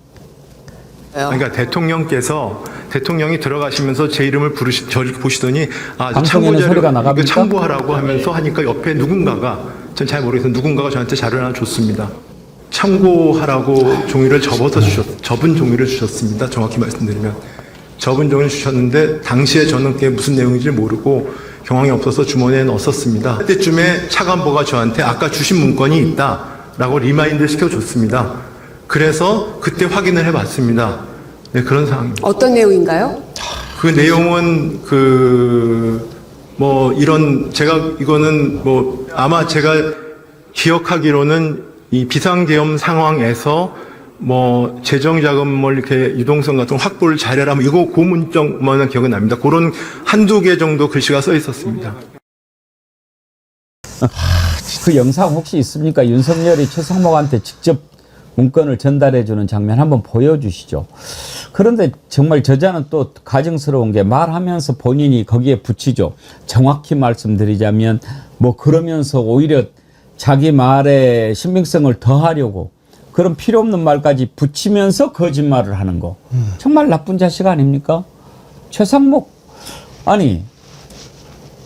그러니까 대통령이 들어가시면서 제 이름을 저를 보시더니 방송에는 소리가 나갑니까? 참고하라고 하면서 하니까 옆에 누군가가 전 잘 모르겠어요. 누군가가 저한테 자료를 하나 줬습니다. 참고하라고 종이를 접은 종이를 주셨습니다. 정확히 말씀드리면 접은 종이를 주셨는데 당시에 저는 그게 무슨 내용인지 모르고 경황이 없어서 주머니에 넣었습니다. 그때쯤에 차관보가 저한테 아까 주신 문건이 있다라고 리마인드 시켜줬습니다. 그래서 그때 확인을 해봤습니다. 네, 그런 상황입니다. 어떤 내용인가요? 그 내용은 이거는 아마 제가 기억하기로는 이 비상계엄 상황에서 재정 자금을 이렇게 유동성 같은 확보를 잘해라 이거 고문정만 기억은 납니다. 그런 한두 개 정도 글씨가 써 있었습니다. 그 영상 혹시 있습니까? 윤석열이 최상목한테 직접 문건을 전달해주는 장면 한번 보여주시죠. 그런데 정말 저자는 또 가증스러운 게 말하면서 본인이 거기에 붙이죠. 정확히 말씀드리자면 그러면서 오히려 자기 말의 신빙성을 더하려고 그런 필요 없는 말까지 붙이면서 거짓말을 하는 거. 정말 나쁜 자식 아닙니까? 최상목 아니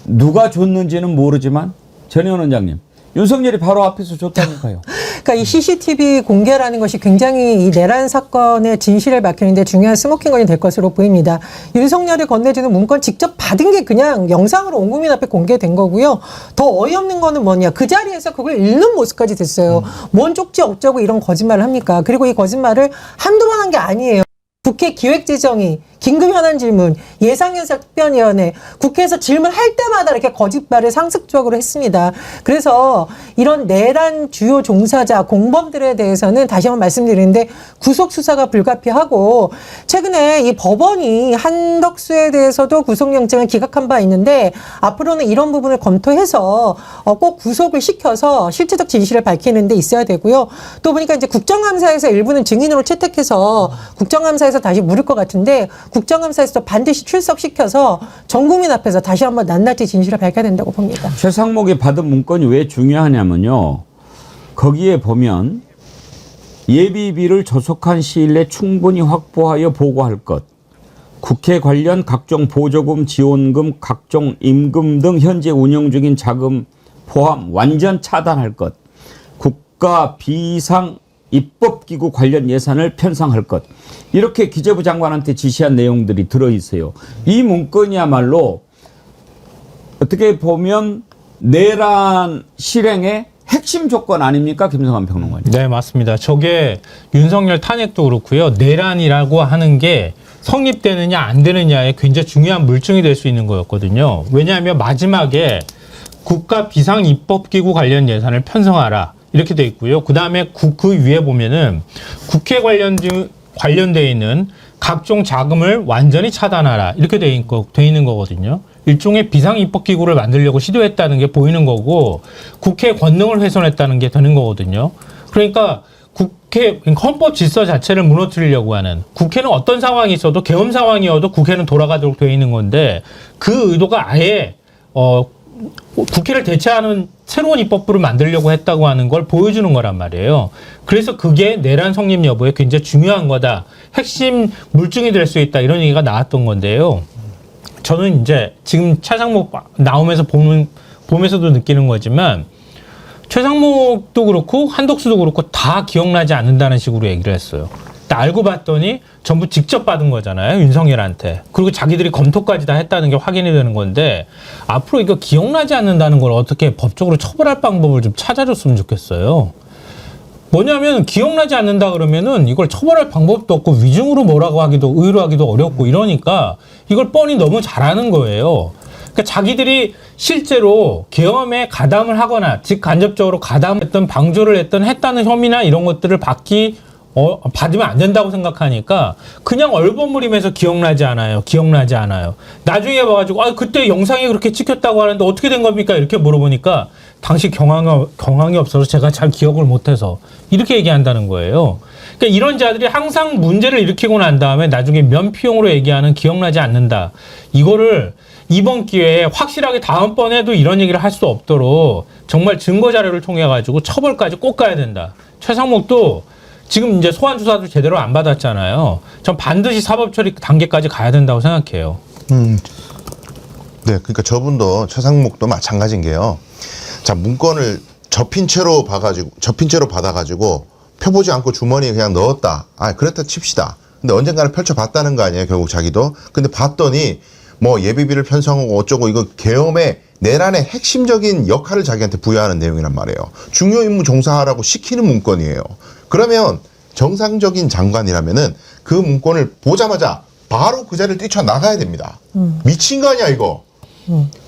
누가 줬는지는 모르지만 전혜원 원장님 윤석열이 바로 앞에서 줬다니까요. 그러니까 이 CCTV 공개라는 것이 굉장히 이 내란 사건의 진실을 밝히는데 중요한 스모킹건이 될 것으로 보입니다. 윤석열이 건네주는 문건 직접 받은 게 그냥 영상으로 온 국민 앞에 공개된 거고요. 더 어이없는 거는 뭐냐. 그 자리에서 그걸 읽는 모습까지 됐어요. 뭔 쪽지 어쩌고 이런 거짓말을 합니까? 그리고 이 거짓말을 한두 번 한 게 아니에요. 국회 기획재정위, 긴급현안질문, 예상연설특별위원회, 국회에서 질문할 때마다 이렇게 거짓말을 상습적으로 했습니다. 그래서 이런 내란 주요 종사자, 공범들에 대해서는 다시 한번 말씀드리는데 구속수사가 불가피하고 최근에 이 법원이 한덕수에 대해서도 구속영장을 기각한 바 있는데 앞으로는 이런 부분을 검토해서 꼭 구속을 시켜서 실체적 진실을 밝히는 데 있어야 되고요. 또 보니까 이제 국정감사에서 일부는 증인으로 채택해서 국정감사에서 다시 물을 것 같은데 국정감사에서 반드시 출석시켜서 전 국민 앞에서 다시 한번 낱낱이 진실을 밝혀야 된다고 봅니다. 최상목이 받은 문건이 왜 중요하냐면요. 거기에 보면 예비비를 조속한 시일 내 충분히 확보하여 보고할 것. 국회 관련 각종 보조금, 지원금, 각종 임금 등 현재 운영 중인 자금 포함 완전 차단할 것. 국가 비상 입법기구 관련 예산을 편성할 것. 이렇게 기재부 장관한테 지시한 내용들이 들어있어요. 이 문건이야말로 어떻게 보면 내란 실행의 핵심 조건 아닙니까? 김성환 평론가님. 네, 맞습니다. 저게 윤석열 탄핵도 그렇고요. 내란이라고 하는 게 성립되느냐 안 되느냐에 굉장히 중요한 물증이 될 수 있는 거였거든요. 왜냐하면 마지막에 국가 비상입법기구 관련 예산을 편성하라. 이렇게 돼 있고요. 그 다음에 그 위에 보면은 국회 관련돼 있는 각종 자금을 완전히 차단하라. 이렇게 돼 있는 거거든요. 일종의 비상입법기구를 만들려고 시도했다는 게 보이는 거고 국회 권능을 훼손했다는 게 되는 거거든요. 그러니까 헌법 질서 자체를 무너뜨리려고 하는 국회는 어떤 상황이 있어도 계엄 상황이어도 국회는 돌아가도록 되어 있는 건데 그 의도가 아예 국회를 대체하는 새로운 입법부를 만들려고 했다고 하는 걸 보여주는 거란 말이에요. 그래서 그게 내란 성립 여부에 굉장히 중요한 거다. 핵심 물증이 될 수 있다. 이런 얘기가 나왔던 건데요. 저는 이제 지금 최상목 나오면서 보면서도 느끼는 거지만 최상목도 그렇고 한덕수도 그렇고 다 기억나지 않는다는 식으로 얘기를 했어요. 알고 봤더니 전부 직접 받은 거잖아요. 윤석열한테. 그리고 자기들이 검토까지 다 했다는 게 확인이 되는 건데 앞으로 이거 기억나지 않는다는 걸 어떻게 법적으로 처벌할 방법을 좀 찾아줬으면 좋겠어요. 뭐냐면 기억나지 않는다 그러면은 이걸 처벌할 방법도 없고 위증으로 뭐라고 하기도 의뢰하기도 어렵고 이러니까 이걸 뻔히 너무 잘하는 거예요. 그러니까 자기들이 실제로 계엄에 가담을 하거나 즉 간접적으로 가담했던 방조를 했다는 혐의나 이런 것들을 받으면 안 된다고 생각하니까 그냥 얼버무리면서 기억나지 않아요. 나중에 봐가지고 그때 영상이 그렇게 찍혔다고 하는데 어떻게 된 겁니까? 이렇게 물어보니까 당시 경황이 없어서 제가 잘 기억을 못해서 이렇게 얘기한다는 거예요. 그러니까 이런 자들이 항상 문제를 일으키고 난 다음에 나중에 면피용으로 얘기하는 기억나지 않는다. 이거를 이번 기회에 확실하게 다음번에도 이런 얘기를 할 수 없도록 정말 증거 자료를 통해 가지고 처벌까지 꼭 가야 된다. 최상목도 지금 이제 소환 조사도 제대로 안 받았잖아요. 전 반드시 사법 처리 단계까지 가야 된다고 생각해요. 네, 그러니까 저분도 최상목도 마찬가지인 게요. 자, 문건을 접힌 채로 받아가지고 펴보지 않고 주머니에 그냥 넣었다. 아, 그랬다 칩시다. 근데 언젠가는 펼쳐봤다는 거 아니에요, 결국 자기도. 근데 봤더니 뭐 예비비를 편성하고 어쩌고 이거 계엄의 내란의 핵심적인 역할을 자기한테 부여하는 내용이란 말이에요. 중요 임무 종사하라고 시키는 문건이에요. 그러면 정상적인 장관이라면은 그 문건을 보자마자 바로 그 자리를 뛰쳐나가야 됩니다. 미친 거 아니야 이거.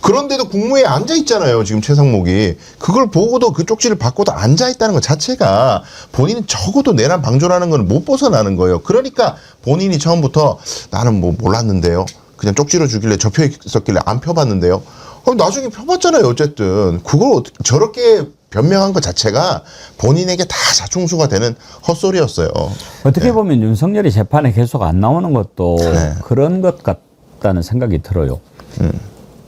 그런데도 국무회의에 앉아있잖아요. 지금 최상목이. 그걸 보고도 그 쪽지를 받고도 앉아있다는 것 자체가 본인은 적어도 내란 방조라는 건 못 벗어나는 거예요. 그러니까 본인이 처음부터 나는 뭐 몰랐는데요. 그냥 쪽지로 주길래 접혀 있었길래 안 펴봤는데요. 그럼 나중에 펴봤잖아요. 어쨌든. 그걸 저렇게 변명한 것 자체가 본인에게 다 자충수가 되는 헛소리였어요. 어떻게 보면 윤석열이 재판에 계속 안 나오는 것도 그런 것 같다는 생각이 들어요.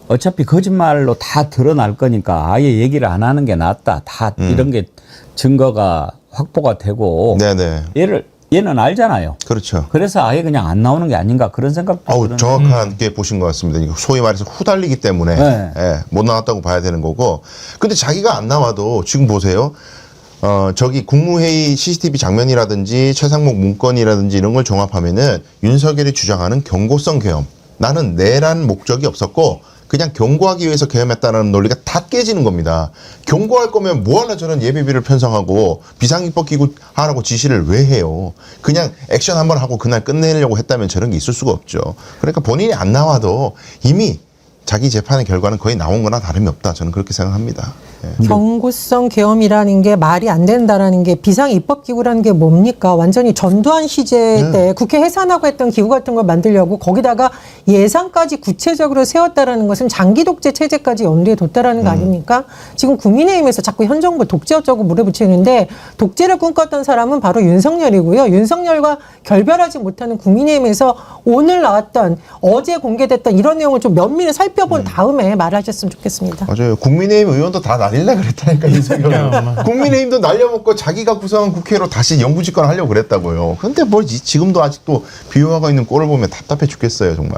어차피 거짓말로 다 드러날 거니까 아예 얘기를 안 하는 게 낫다. 다 이런 게 증거가 확보가 되고 얘는 알잖아요. 그렇죠. 그래서 아예 그냥 안 나오는 게 아닌가 그런 생각도 드는. 정확하게 보신 것 같습니다. 소위 말해서 후달리기 때문에 못 나왔다고 봐야 되는 거고. 근데 자기가 안 나와도 지금 보세요. 저기 국무회의 CCTV 장면이라든지 최상목 문건이라든지 이런 걸 종합하면은 윤석열이 주장하는 경고성 계엄. 나는 내란 목적이 없었고 그냥 경고하기 위해서 계엄했다는 논리가 다 깨지는 겁니다. 경고할 거면 뭐하나 저런 예비비를 편성하고 비상입법기구 하라고 지시를 왜 해요. 그냥 액션 한번 하고 그날 끝내려고 했다면 저런 게 있을 수가 없죠. 그러니까 본인이 안 나와도 이미 자기 재판의 결과는 거의 나온 거나 다름이 없다. 저는 그렇게 생각합니다. 경고성 계엄이라는 게 말이 안 된다라는 게 비상입법기구라는 게 뭡니까? 완전히 전두환 시제 때 국회 해산하고 했던 기구 같은 걸 만들려고 거기다가 예산까지 구체적으로 세웠다라는 것은 장기 독재 체제까지 염두에 뒀다라는 거 아닙니까? 지금 국민의힘에서 자꾸 현 정부 독재 어쩌고 물어붙이는데 독재를 꿈꿨던 사람은 바로 윤석열이고요. 윤석열과 결별하지 못하는 국민의힘에서 오늘 나왔던 어제 공개됐던 이런 내용을 좀 면밀히 살펴본 다음에 말하셨으면 좋겠습니다. 맞아요. 국민의힘 의원도 다 날릴라 그랬다니까 윤석열. 국민의힘도 날려먹고 자기가 구성한 국회로 다시 영구집권 하려고 그랬다고요. 근데 뭐 지금도 아직도 비호하고 있는 꼴을 보면 답답해 죽겠어요 정말.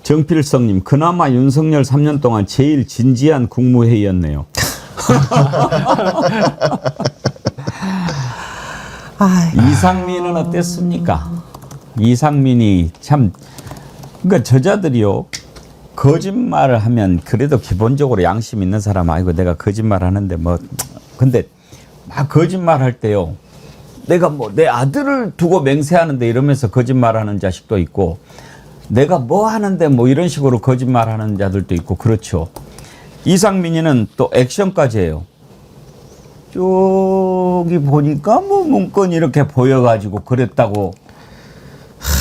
정필성님, 그나마 윤석열 3년 동안 제일 진지한 국무회의였네요. 이상민은 어땠습니까? 이상민이 참, 그러니까 저자들이요. 거짓말을 하면 그래도 기본적으로 양심 있는 사람 아니고 내가 거짓말 하는데 뭐 근데 막 거짓말 할 때요. 내가 뭐 내 아들을 두고 맹세하는데 이러면서 거짓말 하는 자식도 있고 내가 뭐 하는데 뭐 이런 식으로 거짓말 하는 자들도 있고 그렇죠. 이상민이는 또 액션까지 해요. 저기 보니까 뭐 문건이 이렇게 보여가지고 그랬다고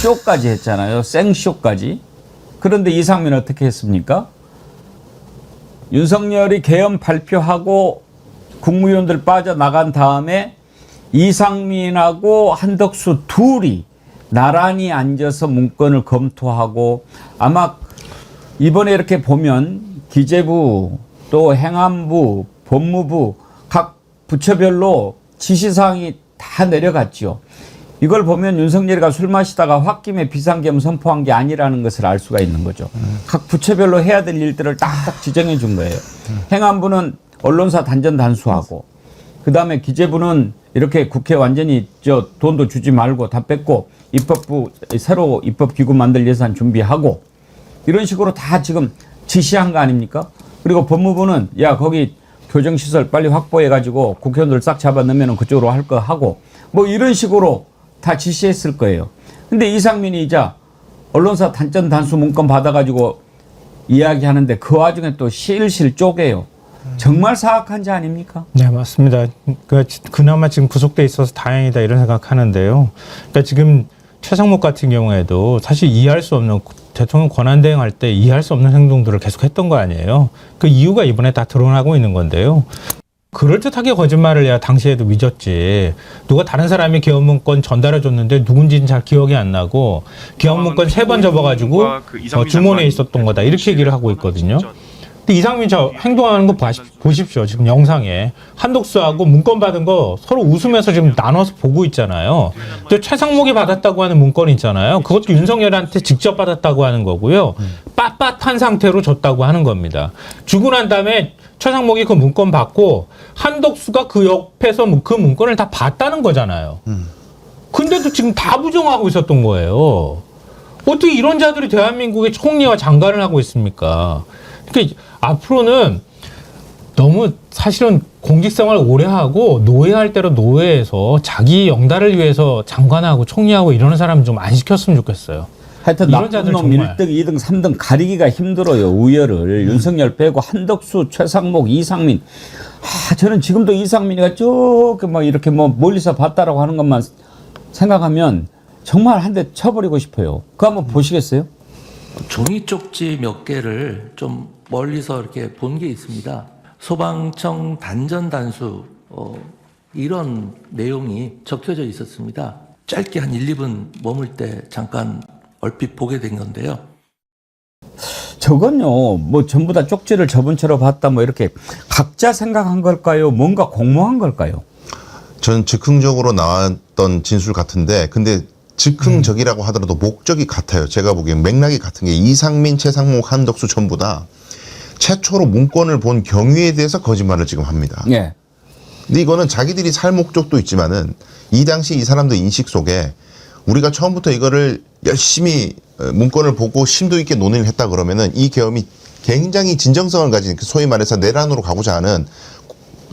쇼까지 했잖아요. 생쇼까지. 그런데 이상민은 어떻게 했습니까? 윤석열이 계엄 발표하고 국무위원들 빠져나간 다음에 이상민하고 한덕수 둘이 나란히 앉아서 문건을 검토하고 아마 이번에 이렇게 보면 기재부 또 행안부 법무부 각 부처별로 지시사항이 다 내려갔죠. 이걸 보면 윤석열이가 술 마시다가 홧김에 비상계엄 선포한 게 아니라는 것을 알 수가 있는 거죠. 각 부처별로 해야 될 일들을 딱딱 지정해 준 거예요. 행안부는 언론사 단전 단수하고 그다음에 기재부는 이렇게 국회 완전히 돈도 주지 말고 다 뺏고 입법부 새로 입법기구 만들 예산 준비하고 이런 식으로 다 지금 지시한 거 아닙니까? 그리고 법무부는 야 거기 교정시설 빨리 확보해가지고 국회의원들 싹 잡아넣으면 그쪽으로 할 거 하고 뭐 이런 식으로 다 지시했을 거예요. 근데 이상민이 이제 언론사 단전 단수 문건 받아가지고 이야기하는데 그 와중에 또 실실 쪼개요. 정말 사악한 자 아닙니까? 네, 맞습니다. 그나마 지금 구속돼 있어서 다행이다 이런 생각하는데요. 그러니까 지금 최상목 같은 경우에도 사실 이해할 수 없는 대통령 권한대행할 때 이해할 수 없는 행동들을 계속했던 거 아니에요. 그 이유가 이번에 다 드러나고 있는 건데요. 그럴듯하게 거짓말을 해야 당시에도 믿었지. 누가 다른 사람이 개헌 문건 전달해 줬는데 누군지는 잘 기억이 안 나고 개헌 문건 3번 접어가지고 주머니에 있었던 거다 이렇게 얘기를 하고 있거든요. 근데 이상민 저 행동하는 거 보십시오. 지금 영상에 한독수하고 문건 받은 거 서로 웃으면서 지금 나눠서 보고 있잖아요. 근데 최상목이 받았다고 하는 문건이 있잖아요. 그것도 윤석열한테 직접 받았다고 하는 거고요. 빳빳한 상태로 줬다고 하는 겁니다. 주고 난 다음에 최상목이 그 문건 받고 한덕수가 그 옆에서 그 문건을 다 봤다는 거잖아요. 근데도 지금 다 부정하고 있었던 거예요. 어떻게 이런 자들이 대한민국의 총리와 장관을 하고 있습니까? 그러니까 앞으로는 너무 사실은 공직생활 오래 하고 노예할 대로 노예해서 자기 영달을 위해서 장관하고 총리하고 이러는 사람 좀 안 시켰으면 좋겠어요. 하여튼 나쁜 놈 1등, 2등, 3등 가리기가 힘들어요. 우열을. 윤석열 빼고 한덕수, 최상목, 이상민. 저는 지금도 이상민이가 쭉 이렇게 멀리서 봤다라고 하는 것만 생각하면 정말 한 대 쳐버리고 싶어요. 그거 한번 보시겠어요? 종이 쪽지 몇 개를 좀 멀리서 이렇게 본 게 있습니다. 소방청 단전 단수 이런 내용이 적혀져 있었습니다. 짧게 한 1, 2분 머물 때 잠깐 얼핏 보게 된 건데요. 저건요, 전부 다 쪽지를 저번 채로 봤다, 이렇게 각자 생각한 걸까요? 뭔가 공모한 걸까요? 전 즉흥적으로 나왔던 진술 같은데, 근데 즉흥적이라고 하더라도 목적이 같아요. 제가 보기엔 맥락이 같은 게 이상민, 최상목, 한덕수 전부 다 최초로 문건을 본 경위에 대해서 거짓말을 지금 합니다. 예. 근데 이거는 자기들이 살 목적도 있지만은 이 당시 이 사람들 인식 속에 우리가 처음부터 이거를 열심히 문건을 보고 심도 있게 논의를 했다 그러면은 이 계엄이 굉장히 진정성을 가진 소위 말해서 내란으로 가고자 하는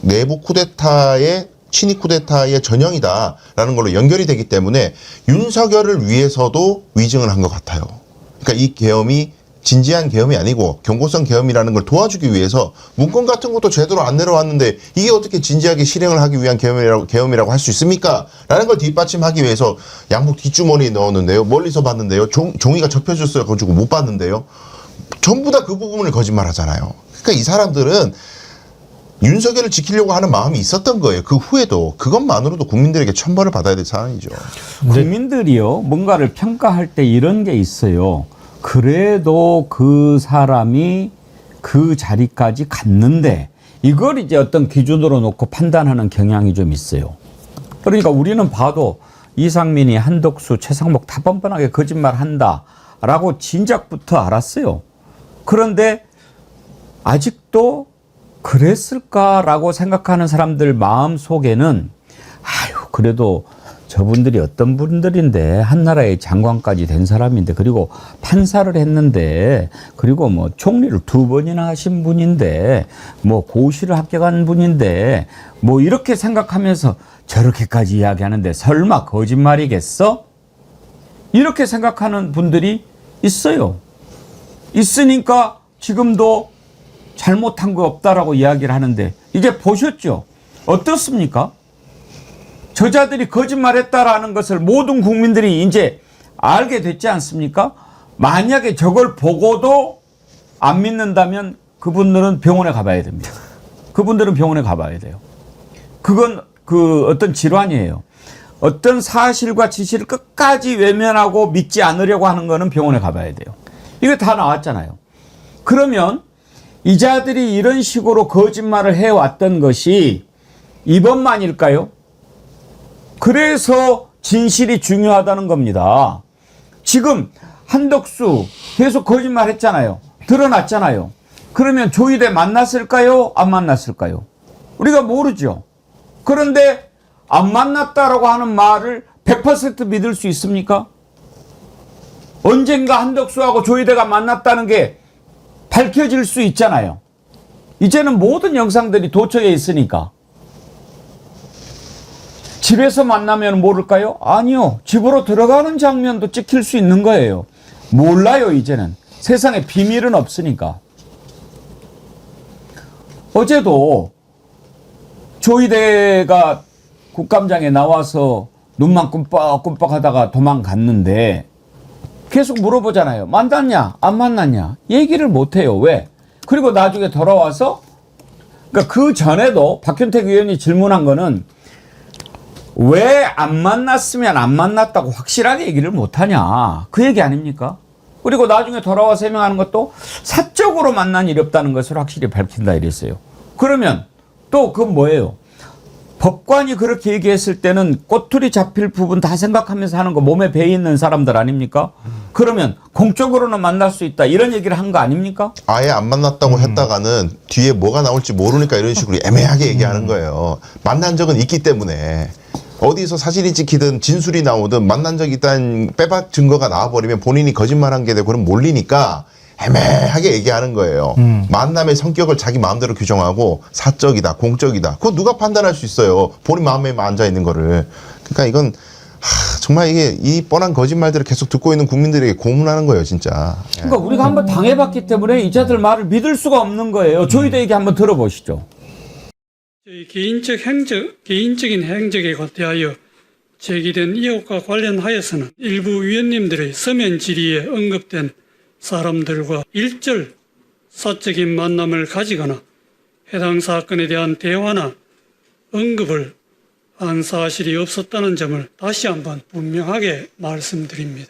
내부 쿠데타의 친위 쿠데타의 전형이다라는 걸로 연결이 되기 때문에 윤석열을 위해서도 위증을 한 것 같아요. 그러니까 이 계엄이 진지한 계엄이 아니고 경고성 계엄이라는 걸 도와주기 위해서 문건 같은 것도 제대로 안 내려왔는데 이게 어떻게 진지하게 실행을 하기 위한 계엄이라고 할 수 있습니까? 라는 걸 뒷받침하기 위해서 양복 뒷주머니에 넣었는데요. 멀리서 봤는데요. 종이가 접혀졌어요. 가지고 못 봤는데요. 전부 다 그 부분을 거짓말하잖아요. 그러니까 이 사람들은 윤석열을 지키려고 하는 마음이 있었던 거예요. 그 후에도 그것만으로도 국민들에게 천벌을 받아야 될 상황이죠. 국민들이요, 뭔가를 평가할 때 이런 게 있어요. 그래도 그 사람이 그 자리까지 갔는데 이걸 이제 어떤 기준으로 놓고 판단하는 경향이 좀 있어요. 그러니까 우리는 봐도 이상민이 한덕수, 최상목 다 뻔뻔하게 거짓말한다라고 진작부터 알았어요. 그런데 아직도 그랬을까라고 생각하는 사람들 마음 속에는 그래도 저분들이 어떤 분들인데 한나라의 장관까지 된 사람인데 그리고 판사를 했는데 그리고 총리를 2번이나 하신 분인데 고시를 합격한 분인데 이렇게 생각하면서 저렇게까지 이야기하는데 설마 거짓말이겠어? 이렇게 생각하는 분들이 있어요. 있으니까 지금도 잘못한 거 없다라고 이야기를 하는데 이제 보셨죠? 어떻습니까? 저자들이 거짓말했다라는 것을 모든 국민들이 이제 알게 됐지 않습니까? 만약에 저걸 보고도 안 믿는다면 그분들은 병원에 가봐야 됩니다. 그분들은 병원에 가봐야 돼요. 그건 어떤 질환이에요. 어떤 사실과 지시를 끝까지 외면하고 믿지 않으려고 하는 거는 병원에 가봐야 돼요. 이거 다 나왔잖아요. 그러면 이 자들이 이런 식으로 거짓말을 해왔던 것이 이번만일까요? 그래서 진실이 중요하다는 겁니다. 지금 한덕수 계속 거짓말했잖아요. 드러났잖아요. 그러면 조희대 만났을까요? 안 만났을까요? 우리가 모르죠. 그런데 안 만났다라고 하는 말을 100% 믿을 수 있습니까? 언젠가 한덕수하고 조희대가 만났다는 게 밝혀질 수 있잖아요. 이제는 모든 영상들이 도처에 있으니까. 집에서 만나면 모를까요? 아니요. 집으로 들어가는 장면도 찍힐 수 있는 거예요. 몰라요, 이제는. 세상에 비밀은 없으니까. 어제도 조희대가 국감장에 나와서 눈만 끔뻑끔뻑 하다가 도망갔는데 계속 물어보잖아요. 만났냐? 안 만났냐? 얘기를 못해요. 왜? 그리고 나중에 돌아와서 그러니까 그 전에도 박현택 의원이 질문한 거는 왜 안 만났으면 안 만났다고 확실하게 얘기를 못하냐. 그 얘기 아닙니까? 그리고 나중에 돌아와 설명하는 것도 사적으로 만난 일이 없다는 것을 확실히 밝힌다 이랬어요. 그러면 또 그건 뭐예요? 법관이 그렇게 얘기했을 때는 꼬투리 잡힐 부분 다 생각하면서 하는 거 몸에 배 있는 사람들 아닙니까? 그러면 공적으로는 만날 수 있다 이런 얘기를 한 거 아닙니까? 아예 안 만났다고 했다가는 뒤에 뭐가 나올지 모르니까 이런 식으로 애매하게 얘기하는 거예요. 만난 적은 있기 때문에 어디서 사진이 찍히든 진술이 나오든 만난 적이 있다는 빼박 증거가 나와버리면 본인이 거짓말한 게 되고 그럼 몰리니까 애매하게 얘기하는 거예요. 만남의 성격을 자기 마음대로 규정하고 사적이다, 공적이다. 그거 누가 판단할 수 있어요. 본인 마음에 앉아 있는 거를. 그러니까 이건 정말 이게 이 뻔한 거짓말들을 계속 듣고 있는 국민들에게 고문하는 거예요, 진짜. 그러니까 우리가 한번 당해봤기 때문에 이자들 말을 믿을 수가 없는 거예요. 저희도 얘기 한번 들어보시죠. 저희 개인적인 행적에 대하여 제기된 의혹과 관련하여서는 일부 위원님들의 서면 질의에 언급된 사람들과 일절 사적인 만남을 가지거나 해당 사건에 대한 대화나 언급을 한 사실이 없었다는 점을 다시 한번 분명하게 말씀드립니다.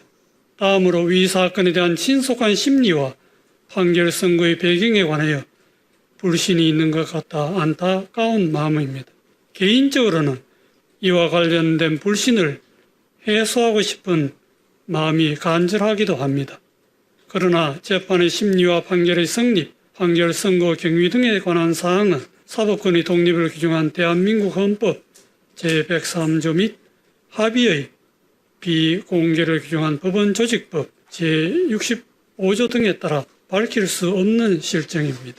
다음으로 위 사건에 대한 신속한 심리와 판결 선고의 배경에 관하여 불신이 있는 것 같아 안타까운 마음입니다. 개인적으로는 이와 관련된 불신을 해소하고 싶은 마음이 간절하기도 합니다. 그러나 재판의 심리와 판결의 성립, 판결 선고 경위 등에 관한 사항은 사법권의 독립을 규정한 대한민국 헌법 제103조 및 합의의 비공개를 규정한 법원조직법 제65조 등에 따라 밝힐 수 없는 실정입니다.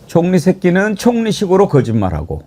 총리 새끼는 총리식으로 거짓말하고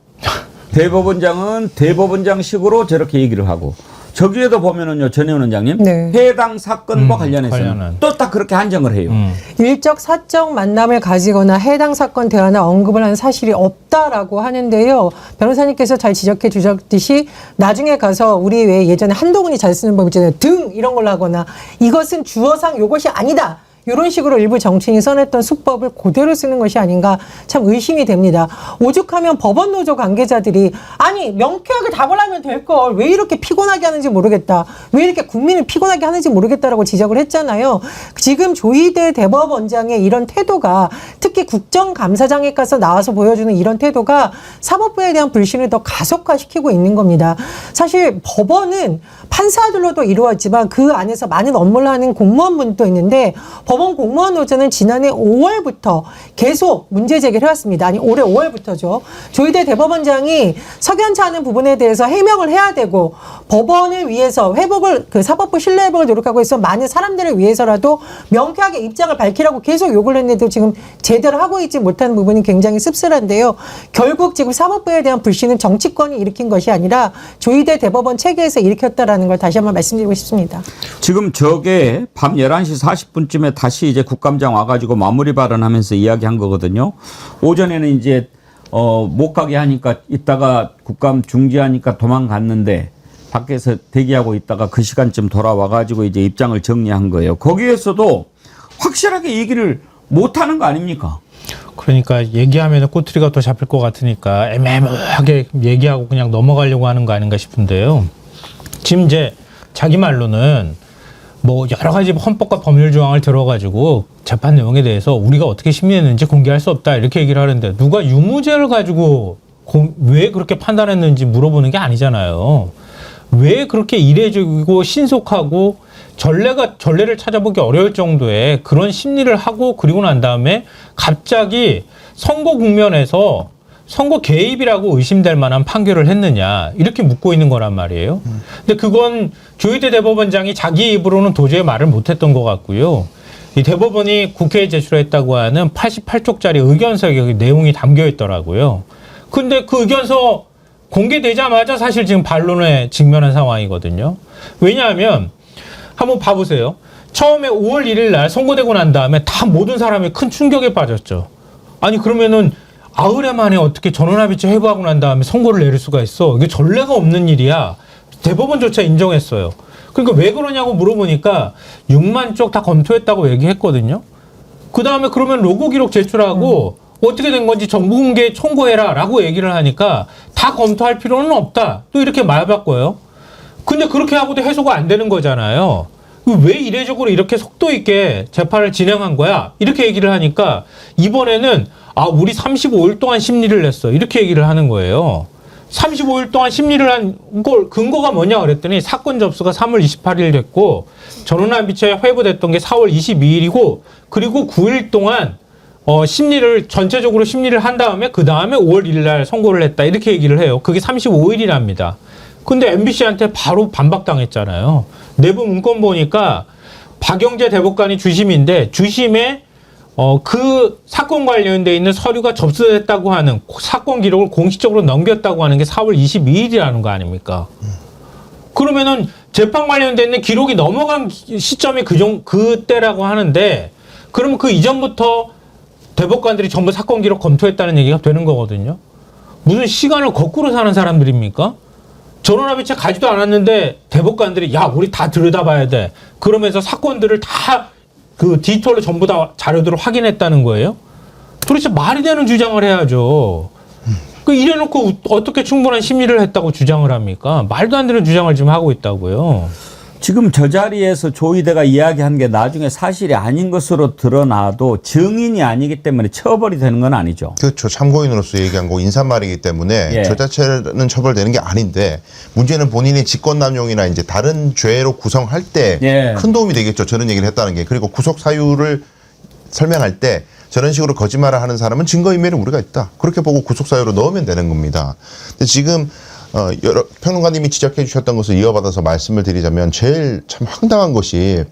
대법원장은 대법원장식으로 저렇게 얘기를 하고 저기에도 보면은요, 전혜원 원장님, 네. 해당 사건과 관련해서는 또 딱 그렇게 한정을 해요. 일적 사적 만남을 가지거나 해당 사건 대화나 언급을 한 사실이 없다라고 하는데요. 변호사님께서 잘 지적해 주셨듯이 나중에 가서 우리 왜 예전에 한동훈이 잘 쓰는 법 있잖아요. 등 이런 걸로 하거나 이것은 주어상 요것이 아니다. 이런 식으로 일부 정치인이 써냈던 수법을 그대로 쓰는 것이 아닌가 참 의심이 됩니다. 오죽하면 법원 노조 관계자들이 아니 명쾌하게 답을 하면 될 걸 왜 이렇게 피곤하게 하는지 모르겠다. 왜 이렇게 국민을 피곤하게 하는지 모르겠다라고 지적을 했잖아요. 지금 조희대 대법원장의 이런 태도가 특히 국정감사장에 가서 나와서 보여주는 이런 태도가 사법부에 대한 불신을 더 가속화시키고 있는 겁니다. 사실 법원은 판사들로도 이루어지만 그 안에서 많은 업무를 하는 공무원분도 있는데 법원 공무원 노조는 지난해 5월부터 계속 문제 제기를 해왔습니다. 아니 올해 5월부터죠. 조희대 대법원장이 석연치 않은 부분에 대해서 해명을 해야 되고 법원을 위해서 회복을 그 사법부 신뢰 회복을 노력하고 있어 많은 사람들을 위해서라도 명쾌하게 입장을 밝히라고 계속 요구를 했는데도 지금 제대로 하고 있지 못하는 부분이 굉장히 씁쓸한데요. 결국 지금 사법부에 대한 불신은 정치권이 일으킨 것이 아니라 조희대 대법원 체계에서 일으켰다라는 걸 다시 한번 말씀드리고 싶습니다. 지금 저게 밤 11시 40분쯤에 다시 이제 국감장 와가지고 마무리 발언하면서 이야기한 거거든요. 오전에는 이제 못 가게 하니까 이따가 국감 중지하니까 도망갔는데 밖에서 대기하고 있다가 그 시간쯤 돌아와가지고 이제 입장을 정리한 거예요. 거기에서도 확실하게 얘기를 못 하는 거 아닙니까? 그러니까 얘기하면 꼬투리가 또 잡힐 것 같으니까 애매하게 얘기하고 그냥 넘어가려고 하는 거 아닌가 싶은데요. 지금 이제 자기 말로는 뭐 여러 가지 헌법과 법률 조항을 들어가지고 재판 내용에 대해서 우리가 어떻게 심리했는지 공개할 수 없다 이렇게 얘기를 하는데 누가 유무죄를 가지고 왜 그렇게 판단했는지 물어보는 게 아니잖아요. 왜 그렇게 이례적이고 신속하고 전례를 찾아보기 어려울 정도의 그런 심리를 하고 그리고 난 다음에 갑자기 선거 국면에서 선거 개입이라고 의심될 만한 판결을 했느냐 이렇게 묻고 있는 거란 말이에요. 근데 그건 조희대 대법원장이 자기 입으로는 도저히 말을 못했던 것 같고요. 이 대법원이 국회에 제출했다고 하는 88쪽짜리 의견서에 내용이 담겨 있더라고요. 근데 그 의견서 공개되자마자 사실 지금 반론에 직면한 상황이거든요. 왜냐하면 한번 봐보세요. 처음에 5월 1일 날 선고되고 난 다음에 다 모든 사람이 큰 충격에 빠졌죠. 아니 그러면은 아흘에 만에 어떻게 전원합의체 회부하고 난 다음에 선고를 내릴 수가 있어. 이게 전례가 없는 일이야. 대법원조차 인정했어요. 그러니까 왜 그러냐고 물어보니까 6만 쪽 다 검토했다고 얘기했거든요. 그 다음에 그러면 로고 기록 제출하고 어떻게 된 건지 정보 공개 청구해라라고 얘기를 하니까 다 검토할 필요는 없다. 또 이렇게 말 바꿔요. 근데 그렇게 하고도 해소가 안 되는 거잖아요. 왜 이례적으로 이렇게 속도 있게 재판을 진행한 거야? 이렇게 얘기를 하니까 이번에는 우리 35일 동안 심리를 냈어. 이렇게 얘기를 하는 거예요. 35일 동안 심리를 한 걸 근거가 뭐냐 그랬더니 사건 접수가 3월 28일 됐고 전원합의체 회부됐던 게 4월 22일이고 그리고 9일 동안 전체적으로 심리를 한 다음에 그 다음에 5월 1일 날 선고를 했다. 이렇게 얘기를 해요. 그게 35일이랍니다. 근데 MBC한테 바로 반박당했잖아요. 내부 문건 보니까 박영재 대법관이 주심인데 주심에 그 사건 관련돼 있는 서류가 접수됐다고 하는 사건 기록을 공식적으로 넘겼다고 하는 게 4월 22일이라는 거 아닙니까? 그러면은 재판 관련돼 있는 기록이 넘어간 시점이 그때라고 하는데 그러면 그 이전부터 대법관들이 전부 사건 기록 검토했다는 얘기가 되는 거거든요. 무슨 시간을 거꾸로 사는 사람들입니까? 전원합의체 가지도 않았는데 대법관들이 야 우리 다 들여다봐야 돼. 그러면서 사건들을 다 그 디지털로 전부 다 자료들을 확인했다는 거예요? 도대체 말이 되는 주장을 해야죠. 이래놓고 어떻게 충분한 심리를 했다고 주장을 합니까? 말도 안 되는 주장을 지금 하고 있다고요. 지금 저 자리에서 조희대가 이야기한 게 나중에 사실이 아닌 것으로 드러나도 증인이 아니기 때문에 처벌이 되는 건 아니죠. 그렇죠. 참고인으로서 얘기한 거 인사말이기 때문에 예. 저 자체는 처벌되는 게 아닌데 문제는 본인이 직권남용이나 이제 다른 죄로 구성할 때 큰 예. 도움이 되겠죠. 저런 얘기를 했다는 게. 그리고 구속 사유를 설명할 때 저런 식으로 거짓말을 하는 사람은 증거인멸이 우리가 있다. 그렇게 보고 구속 사유로 넣으면 되는 겁니다. 근데 지금 여러 평론가님이 지적해 주셨던 것을 이어받아서 말씀을 드리자면 제일 참 황당한 것이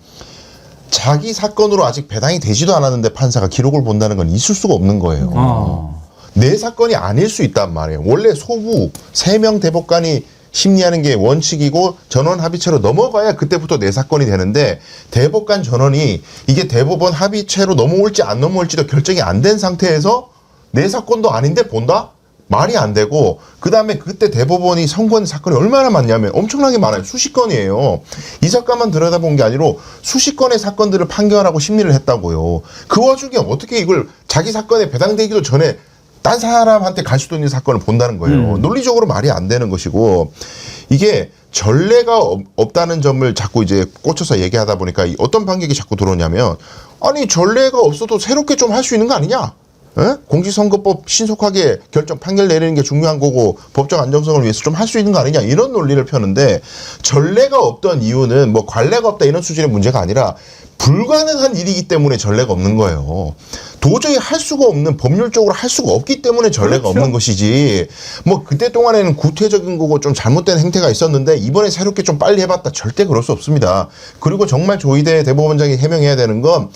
자기 사건으로 아직 배당이 되지도 않았는데 판사가 기록을 본다는 건 있을 수가 없는 거예요. 내 사건이 아닐 수 있단 말이에요. 원래 소부 3명 대법관이 심리하는 게 원칙이고 전원 합의체로 넘어가야 그때부터 내 사건이 되는데 대법관 전원이 이게 대법원 합의체로 넘어올지 안 넘어올지도 결정이 안 된 상태에서 내 사건도 아닌데 본다? 말이 안 되고 그다음에 그때 대법원이 선고한 사건이 얼마나 많냐면 엄청나게 많아요. 수십 건이에요. 이 사건만 들여다본 게 아니라 수십 건의 사건들을 판결하고 심리를 했다고요. 그 와중에 어떻게 이걸 자기 사건에 배당되기도 전에 딴 사람한테 갈 수도 있는 사건을 본다는 거예요. 논리적으로 말이 안 되는 것이고 이게 전례가 없다는 점을 자꾸 이제 꽂혀서 얘기하다 보니까 어떤 반격이 자꾸 들어오냐면 아니 전례가 없어도 새롭게 좀 할 수 있는 거 아니냐? 에? 공직선거법 신속하게 판결 내리는 게 중요한 거고 법적 안정성을 위해서 좀 할 수 있는 거 아니냐 이런 논리를 펴는데 전례가 없던 이유는 뭐 관례가 없다 이런 수준의 문제가 아니라 불가능한 일이기 때문에 전례가 없는 거예요. 도저히 할 수가 없는 법률적으로 할 수가 없기 때문에 전례가 그렇죠. 없는 것이지 뭐 그때 동안에는 구태적인 거고 좀 잘못된 행태가 있었는데 이번에 새롭게 좀 빨리 해봤다 절대 그럴 수 없습니다. 그리고 정말 조희대 대법원장이 해명해야 되는 건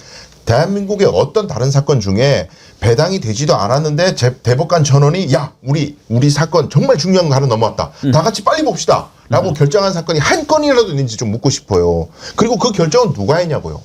대한민국의 어떤 다른 사건 중에 배당이 되지도 않았는데 대법관 전원이 야 우리 사건 정말 중요한 거 하나 넘어왔다. 다 같이 빨리 봅시다. 라고 결정한 사건이 한 건이라도 있는지 좀 묻고 싶어요. 그리고 그 결정은 누가 했냐고요.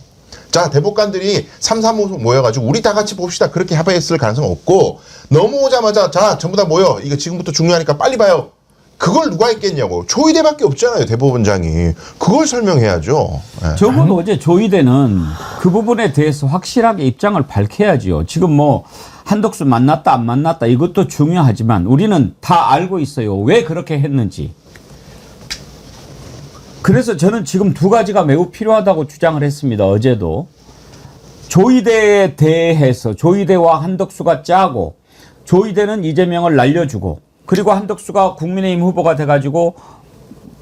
자 대법관들이 3-3-5 모여가지고 우리 다 같이 봅시다. 그렇게 합의했을 가능성은 없고 넘어오자마자 자 전부 다 모여. 이거 지금부터 중요하니까 빨리 봐요. 그걸 누가 했겠냐고. 조희대밖에 없잖아요. 대법원장이. 그걸 설명해야죠. 네. 적어도 어제 조희대는 그 부분에 대해서 확실하게 입장을 밝혀야지요. 지금 뭐 한덕수 만났다 안 만났다 이것도 중요하지만 우리는 다 알고 있어요. 왜 그렇게 했는지. 그래서 저는 지금 두 가지가 매우 필요하다고 주장을 했습니다. 어제도. 조희대에 대해서 조희대와 한덕수가 짜고 조희대는 이재명을 날려주고 그리고 한덕수가 국민의힘 후보가 돼가지고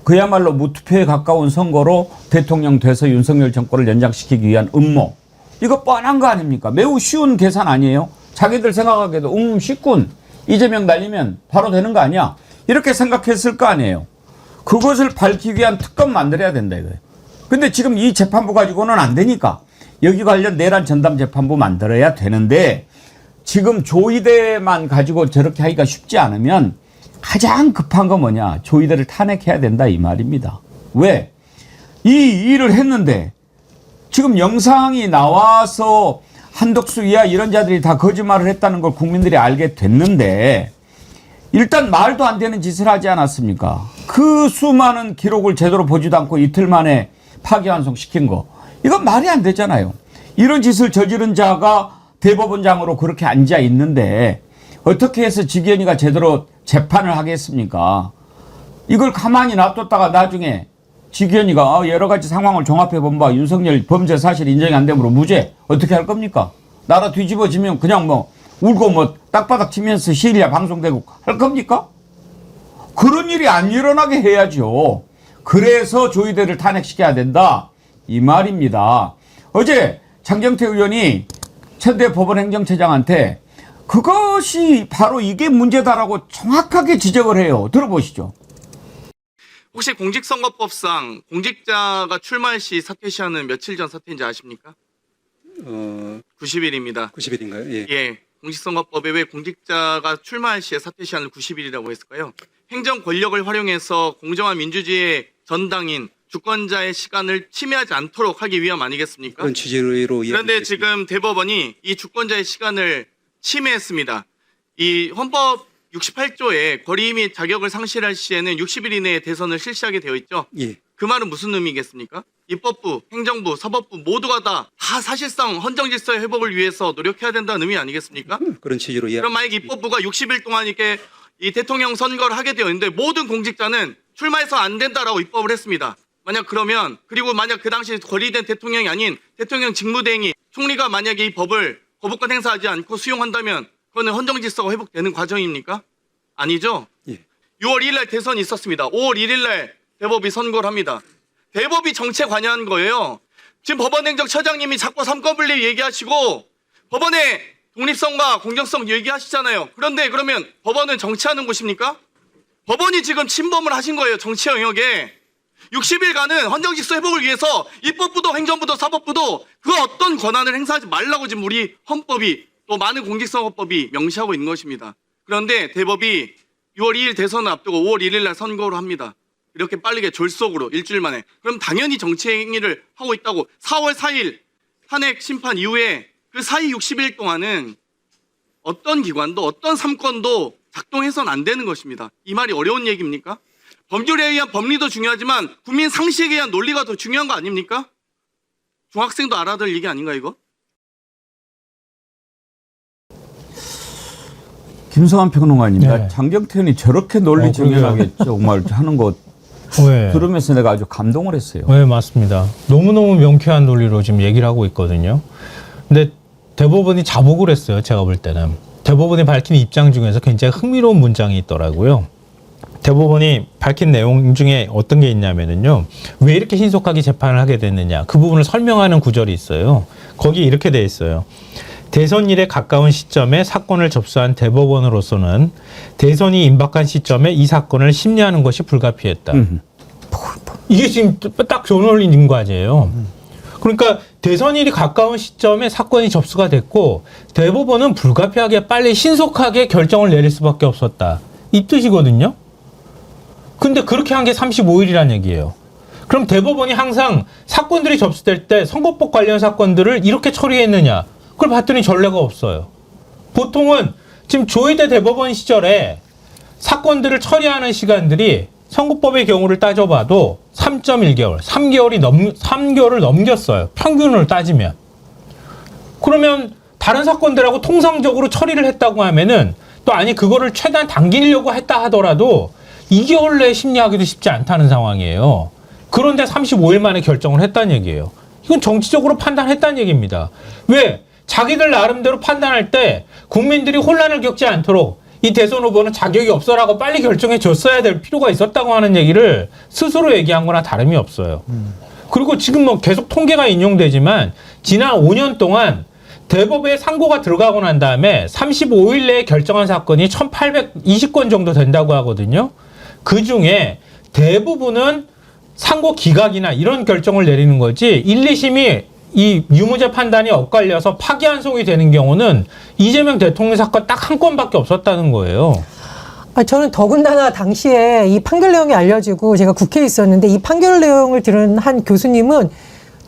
그야말로 무투표에 가까운 선거로 대통령 돼서 윤석열 정권을 연장시키기 위한 음모. 이거 뻔한 거 아닙니까? 매우 쉬운 계산 아니에요? 자기들 생각하기에도 쉽군. 이재명 날리면 바로 되는 거 아니야? 이렇게 생각했을 거 아니에요? 그것을 밝히기 위한 특검 만들어야 된다 이거예요. 근데 지금 이 재판부 가지고는 안 되니까 여기 관련 내란 전담 재판부 만들어야 되는데 지금 조희대만 가지고 저렇게 하기가 쉽지 않으면 가장 급한 건 뭐냐. 조희대를 탄핵해야 된다 이 말입니다. 왜? 이 일을 했는데 지금 영상이 나와서 한덕수 이하 이런 자들이 다 거짓말을 했다는 걸 국민들이 알게 됐는데 일단 말도 안 되는 짓을 하지 않았습니까? 그 수많은 기록을 제대로 보지도 않고 이틀 만에 파기환송시킨 거. 이건 말이 안 되잖아요. 이런 짓을 저지른 자가 대법원장으로 그렇게 앉아 있는데 어떻게 해서 지기현이가 제대로 재판을 하겠습니까? 이걸 가만히 놔뒀다가 나중에 지기현이가 여러 가지 상황을 종합해 본바 윤석열 범죄 사실 인정이 안 되므로 무죄 어떻게 할 겁니까? 나라 뒤집어지면 그냥 뭐 울고 뭐 땅바닥 치면서 시리아 방송되고 할 겁니까? 그런 일이 안 일어나게 해야죠. 그래서 조희대를 탄핵시켜야 된다. 이 말입니다. 어제 장경태 의원이 천대 법원행정처장한테 그것이 바로 이게 문제다라고 정확하게 지적을 해요. 들어보시죠. 혹시 공직선거법상 공직자가 출마할 시 사퇴 시한은 며칠 전 사퇴인지 아십니까? 90일입니다. 90일인가요? 예. 공직선거법에 왜 공직자가 출마할 시에 사퇴 시한을 90일이라고 했을까요? 행정 권력을 활용해서 공정한 민주주의의 전당인 주권자의 시간을 침해하지 않도록 하기 위함 아니겠습니까? 그런 취지로 그런데 지금 대법원이 이 주권자의 시간을 침해했습니다. 이 헌법 68조에 권리 및 자격을 상실할 시에는 60일 이내에 대선을 실시하게 되어 있죠. 예. 그 말은 무슨 의미겠습니까? 입법부, 행정부, 사법부 모두가 다 사실상 헌정질서의 회복을 위해서 노력해야 된다는 의미 아니겠습니까? 그런 취지로 그럼 만약에 입법부가 60일 동안 이렇게 이 대통령 선거를 하게 되어 있는데 모든 공직자는 출마해서 안 된다라고 입법을 했습니다. 만약 그러면 그리고 만약 그 당시 권리된 대통령이 아닌 대통령 직무대행이 총리가 만약에 이 법을 거부권 행사하지 않고 수용한다면 그거는 헌정질서가 회복되는 과정입니까? 아니죠. 예. 6월 1일 날 대선이 있었습니다. 5월 1일 날 대법이 선고를 합니다. 대법이 정치에 관여한 거예요. 지금 법원행정처장님이 자꾸 삼권분립 얘기하시고 법원의 독립성과 공정성 얘기하시잖아요. 그런데 그러면 법원은 정치하는 곳입니까? 법원이 지금 침범을 하신 거예요. 정치 영역에. 60일간은 헌정질서 회복을 위해서 입법부도 행정부도 사법부도 그 어떤 권한을 행사하지 말라고 지금 우리 헌법이 또 많은 공직선거법이 명시하고 있는 것입니다. 그런데 대법이 6월 2일 대선을 앞두고 5월 1일 날 선고를 합니다. 이렇게 빠르게 졸속으로 일주일 만에. 그럼 당연히 정치 행위를 하고 있다고 4월 4일 탄핵 심판 이후에 그 사이 60일 동안은 어떤 기관도 어떤 삼권도 작동해서는 안 되는 것입니다. 이 말이 어려운 얘기입니까? 법률에 의한 법리도 중요하지만 국민 상식에 의한 논리가 더 중요한 거 아닙니까? 중학생도 알아들 얘기 아닌가 이거? 김성환 평론가입니다. 네. 장경태 의원이 저렇게 논리 정연하게 정말 하는 거 네. 들으면서 내가 아주 감동을 했어요. 네, 맞습니다. 너무너무 명쾌한 논리로 지금 얘기를 하고 있거든요. 근데 대법원이 자복을 했어요. 제가 볼 때는. 대법원이 밝힌 입장 중에서 굉장히 흥미로운 문장이 있더라고요. 대법원이 밝힌 내용 중에 어떤 게 있냐면요. 왜 이렇게 신속하게 재판을 하게 됐느냐. 그 부분을 설명하는 구절이 있어요. 거기 이렇게 돼 있어요. 대선일에 가까운 시점에 사건을 접수한 대법원으로서는 대선이 임박한 시점에 이 사건을 심리하는 것이 불가피했다. 이게 지금 딱 조논리인 과제예요. 그러니까 대선일이 가까운 시점에 사건이 접수가 됐고 대법원은 불가피하게 빨리 신속하게 결정을 내릴 수밖에 없었다. 이 뜻이거든요. 근데 그렇게 한 게 35일이란 얘기예요. 그럼 대법원이 항상 사건들이 접수될 때 선거법 관련 사건들을 이렇게 처리했느냐? 그걸 봤더니 전례가 없어요. 보통은 지금 조희대 대법원 시절에 사건들을 처리하는 시간들이 선거법의 경우를 따져봐도 3.1개월, 3개월을 넘겼어요. 평균을 따지면. 그러면 다른 사건들하고 통상적으로 처리를 했다고 하면은 또 아니 그거를 최대한 당기려고 했다 하더라도 2개월 내에 심리하기도 쉽지 않다는 상황이에요. 그런데 35일 만에 결정을 했다는 얘기예요. 이건 정치적으로 판단했다는 얘기입니다. 왜? 자기들 나름대로 판단할 때 국민들이 혼란을 겪지 않도록 이 대선 후보는 자격이 없어라고 빨리 결정해 줬어야 될 필요가 있었다고 하는 얘기를 스스로 얘기한 거나 다름이 없어요. 그리고 지금 뭐 계속 통계가 인용되지만 지난 5년 동안 대법에 상고가 들어가고 난 다음에 35일 내에 결정한 사건이 1820건 정도 된다고 하거든요. 그 중에 대부분은 상고 기각이나 이런 결정을 내리는 거지 1, 2심이 이 유무죄 판단이 엇갈려서 파기환송이 되는 경우는 이재명 대통령 사건 딱 한 건밖에 없었다는 거예요. 저는 더군다나 당시에 이 판결 내용이 알려지고 제가 국회에 있었는데 이 판결 내용을 들은 한 교수님은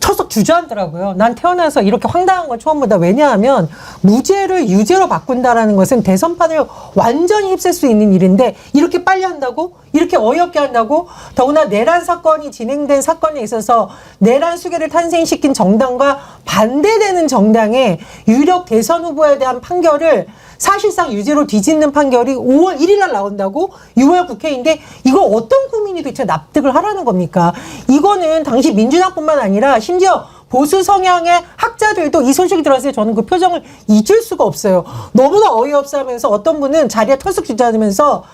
철썩 주저하더라고요. 난 태어나서 이렇게 황당한 건 처음 보다. 왜냐하면 무죄를 유죄로 바꾼다라는 것은 대선판을 완전히 휩쓸 수 있는 일인데 이렇게 빨리 한다고? 이렇게 어이없게 한다고? 더구나 내란 사건이 진행된 사건에 있어서 내란 수계를 탄생시킨 정당과 반대되는 정당의 유력 대선 후보에 대한 판결을 사실상 유죄로 뒤집는 판결이 5월 1일 날 나온다고? 6월 국회인데 이거 어떤 국민이 도대체 납득을 하라는 겁니까? 이거는 당시 민주당뿐만 아니라 심지어 보수 성향의 학자들도 이 소식이 들었을 때 저는 그 표정을 잊을 수가 없어요. 너무나 어이없어 하면서 어떤 분은 자리에 털썩 주저하면서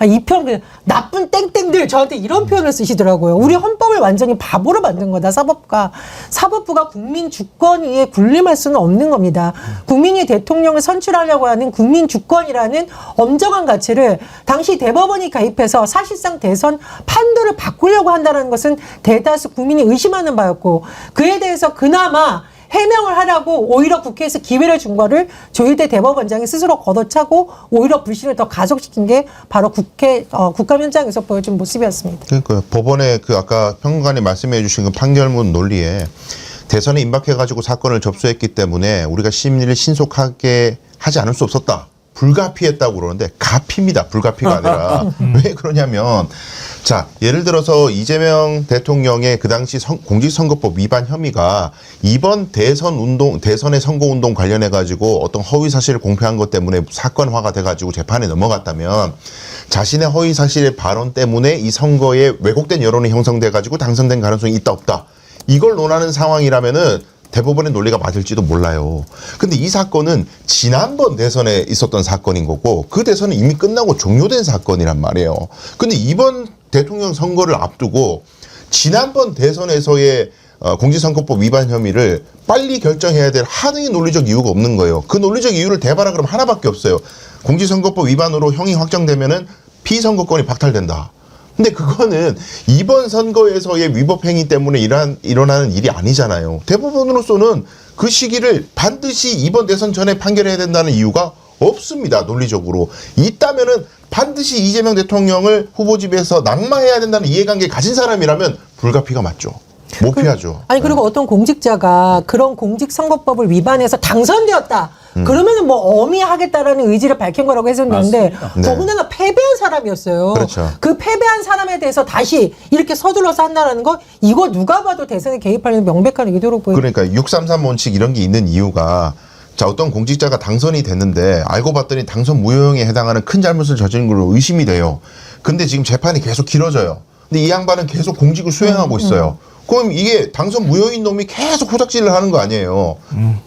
이 표현, 나쁜 땡땡들 저한테 이런 표현을 쓰시더라고요. 우리 헌법을 완전히 바보로 만든 거다, 사법부가. 사법부가 국민 주권위에 군림할 수는 없는 겁니다. 국민이 대통령을 선출하려고 하는 국민 주권이라는 엄정한 가치를 당시 대법원이 가입해서 사실상 대선 판도를 바꾸려고 한다는 것은 대다수 국민이 의심하는 바였고, 그에 대해서 그나마 해명을 하라고 오히려 국회에서 기회를 준 거를 조희대 대법원장이 스스로 걷어차고 오히려 불신을 더 가속시킨 게 바로 국감 현장에서 보여준 모습이었습니다. 그러니까 법원의 그 아까 평론가님 말씀해 주신 그 판결문 논리에 대선에 임박해가지고 사건을 접수했기 때문에 우리가 심리를 신속하게 하지 않을 수 없었다. 불가피했다고 그러는데 가피입니다. 불가피가 아니라. 왜 그러냐면 자, 예를 들어서 이재명 대통령의 그 당시 공직선거법 위반 혐의가 이번 대선의 선거운동 관련해가지고 어떤 허위사실을 공표한 것 때문에 사건화가 돼가지고 재판에 넘어갔다면 자신의 허위사실의 발언 때문에 이 선거에 왜곡된 여론이 형성돼가지고 당선된 가능성이 있다 없다. 이걸 논하는 상황이라면은 대법원의 논리가 맞을지도 몰라요. 근데 이 사건은 지난번 대선에 있었던 사건인 거고 그 대선은 이미 끝나고 종료된 사건이란 말이에요. 근데 이번 대통령 선거를 앞두고 지난번 대선에서의 공직선거법 위반 혐의를 빨리 결정해야 될 하등의 논리적 이유가 없는 거예요. 그 논리적 이유를 대봐라 그러면 하나밖에 없어요. 공직선거법 위반으로 형이 확정되면은 피선거권이 박탈된다. 근데 그거는 이번 선거에서의 위법 행위 때문에 일어나는 일이 아니잖아요. 대법원으로서는 그 시기를 반드시 이번 대선 전에 판결해야 된다는 이유가 없습니다. 논리적으로. 있다면은 반드시 이재명 대통령을 후보집에서 낙마해야 된다는 이해관계 가진 사람이라면 불가피가 맞죠. 못 피하죠. 아니 그리고 어떤 공직자가 그런 공직선거법을 위반해서 당선되었다. 그러면은 뭐 엄히하겠다라는 의지를 밝힌 거라고 해석되는데 더군다나 패배한 사람이었어요. 그렇죠. 그 패배한 사람에 대해서 다시 이렇게 서둘러서 한다는 거 이거 누가 봐도 대선에 개입하는 명백한 의도로 보여요. 그러니까 633 원칙 이런 게 있는 이유가 자 어떤 공직자가 당선이 됐는데 알고 봤더니 당선 무효형에 해당하는 큰 잘못을 저지른 걸로 의심이 돼요. 근데 지금 재판이 계속 길어져요. 근데 이 양반은 계속 공직을 수행하고 있어요. 그럼 이게 당선 무효인 놈이 계속 후작질을 하는 거 아니에요.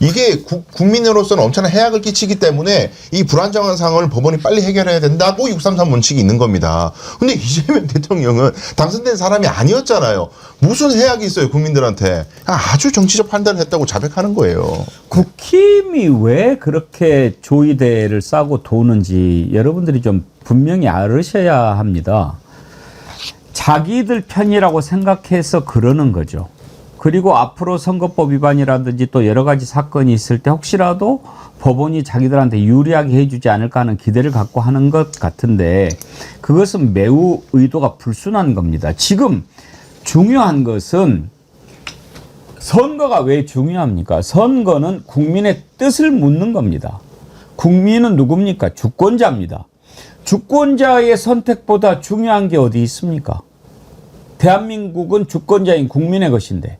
이게 국민으로서는 엄청난 해악을 끼치기 때문에 이 불안정한 상황을 법원이 빨리 해결해야 된다고 633 원칙이 있는 겁니다. 근데 이재명 대통령은 당선된 사람이 아니었잖아요. 무슨 해악이 있어요, 국민들한테. 아주 정치적 판단을 했다고 자백하는 거예요. 국힘이 왜 그렇게 조이대를 싸고 도는지 여러분들이 좀 분명히 알으셔야 합니다. 자기들 편이라고 생각해서 그러는 거죠. 그리고 앞으로 선거법 위반이라든지 또 여러 가지 사건이 있을 때 혹시라도 법원이 자기들한테 유리하게 해주지 않을까 하는 기대를 갖고 하는 것 같은데 그것은 매우 의도가 불순한 겁니다. 지금 중요한 것은 선거가 왜 중요합니까? 선거는 국민의 뜻을 묻는 겁니다. 국민은 누굽니까? 주권자입니다. 주권자의 선택보다 중요한 게 어디 있습니까? 대한민국은 주권자인 국민의 것인데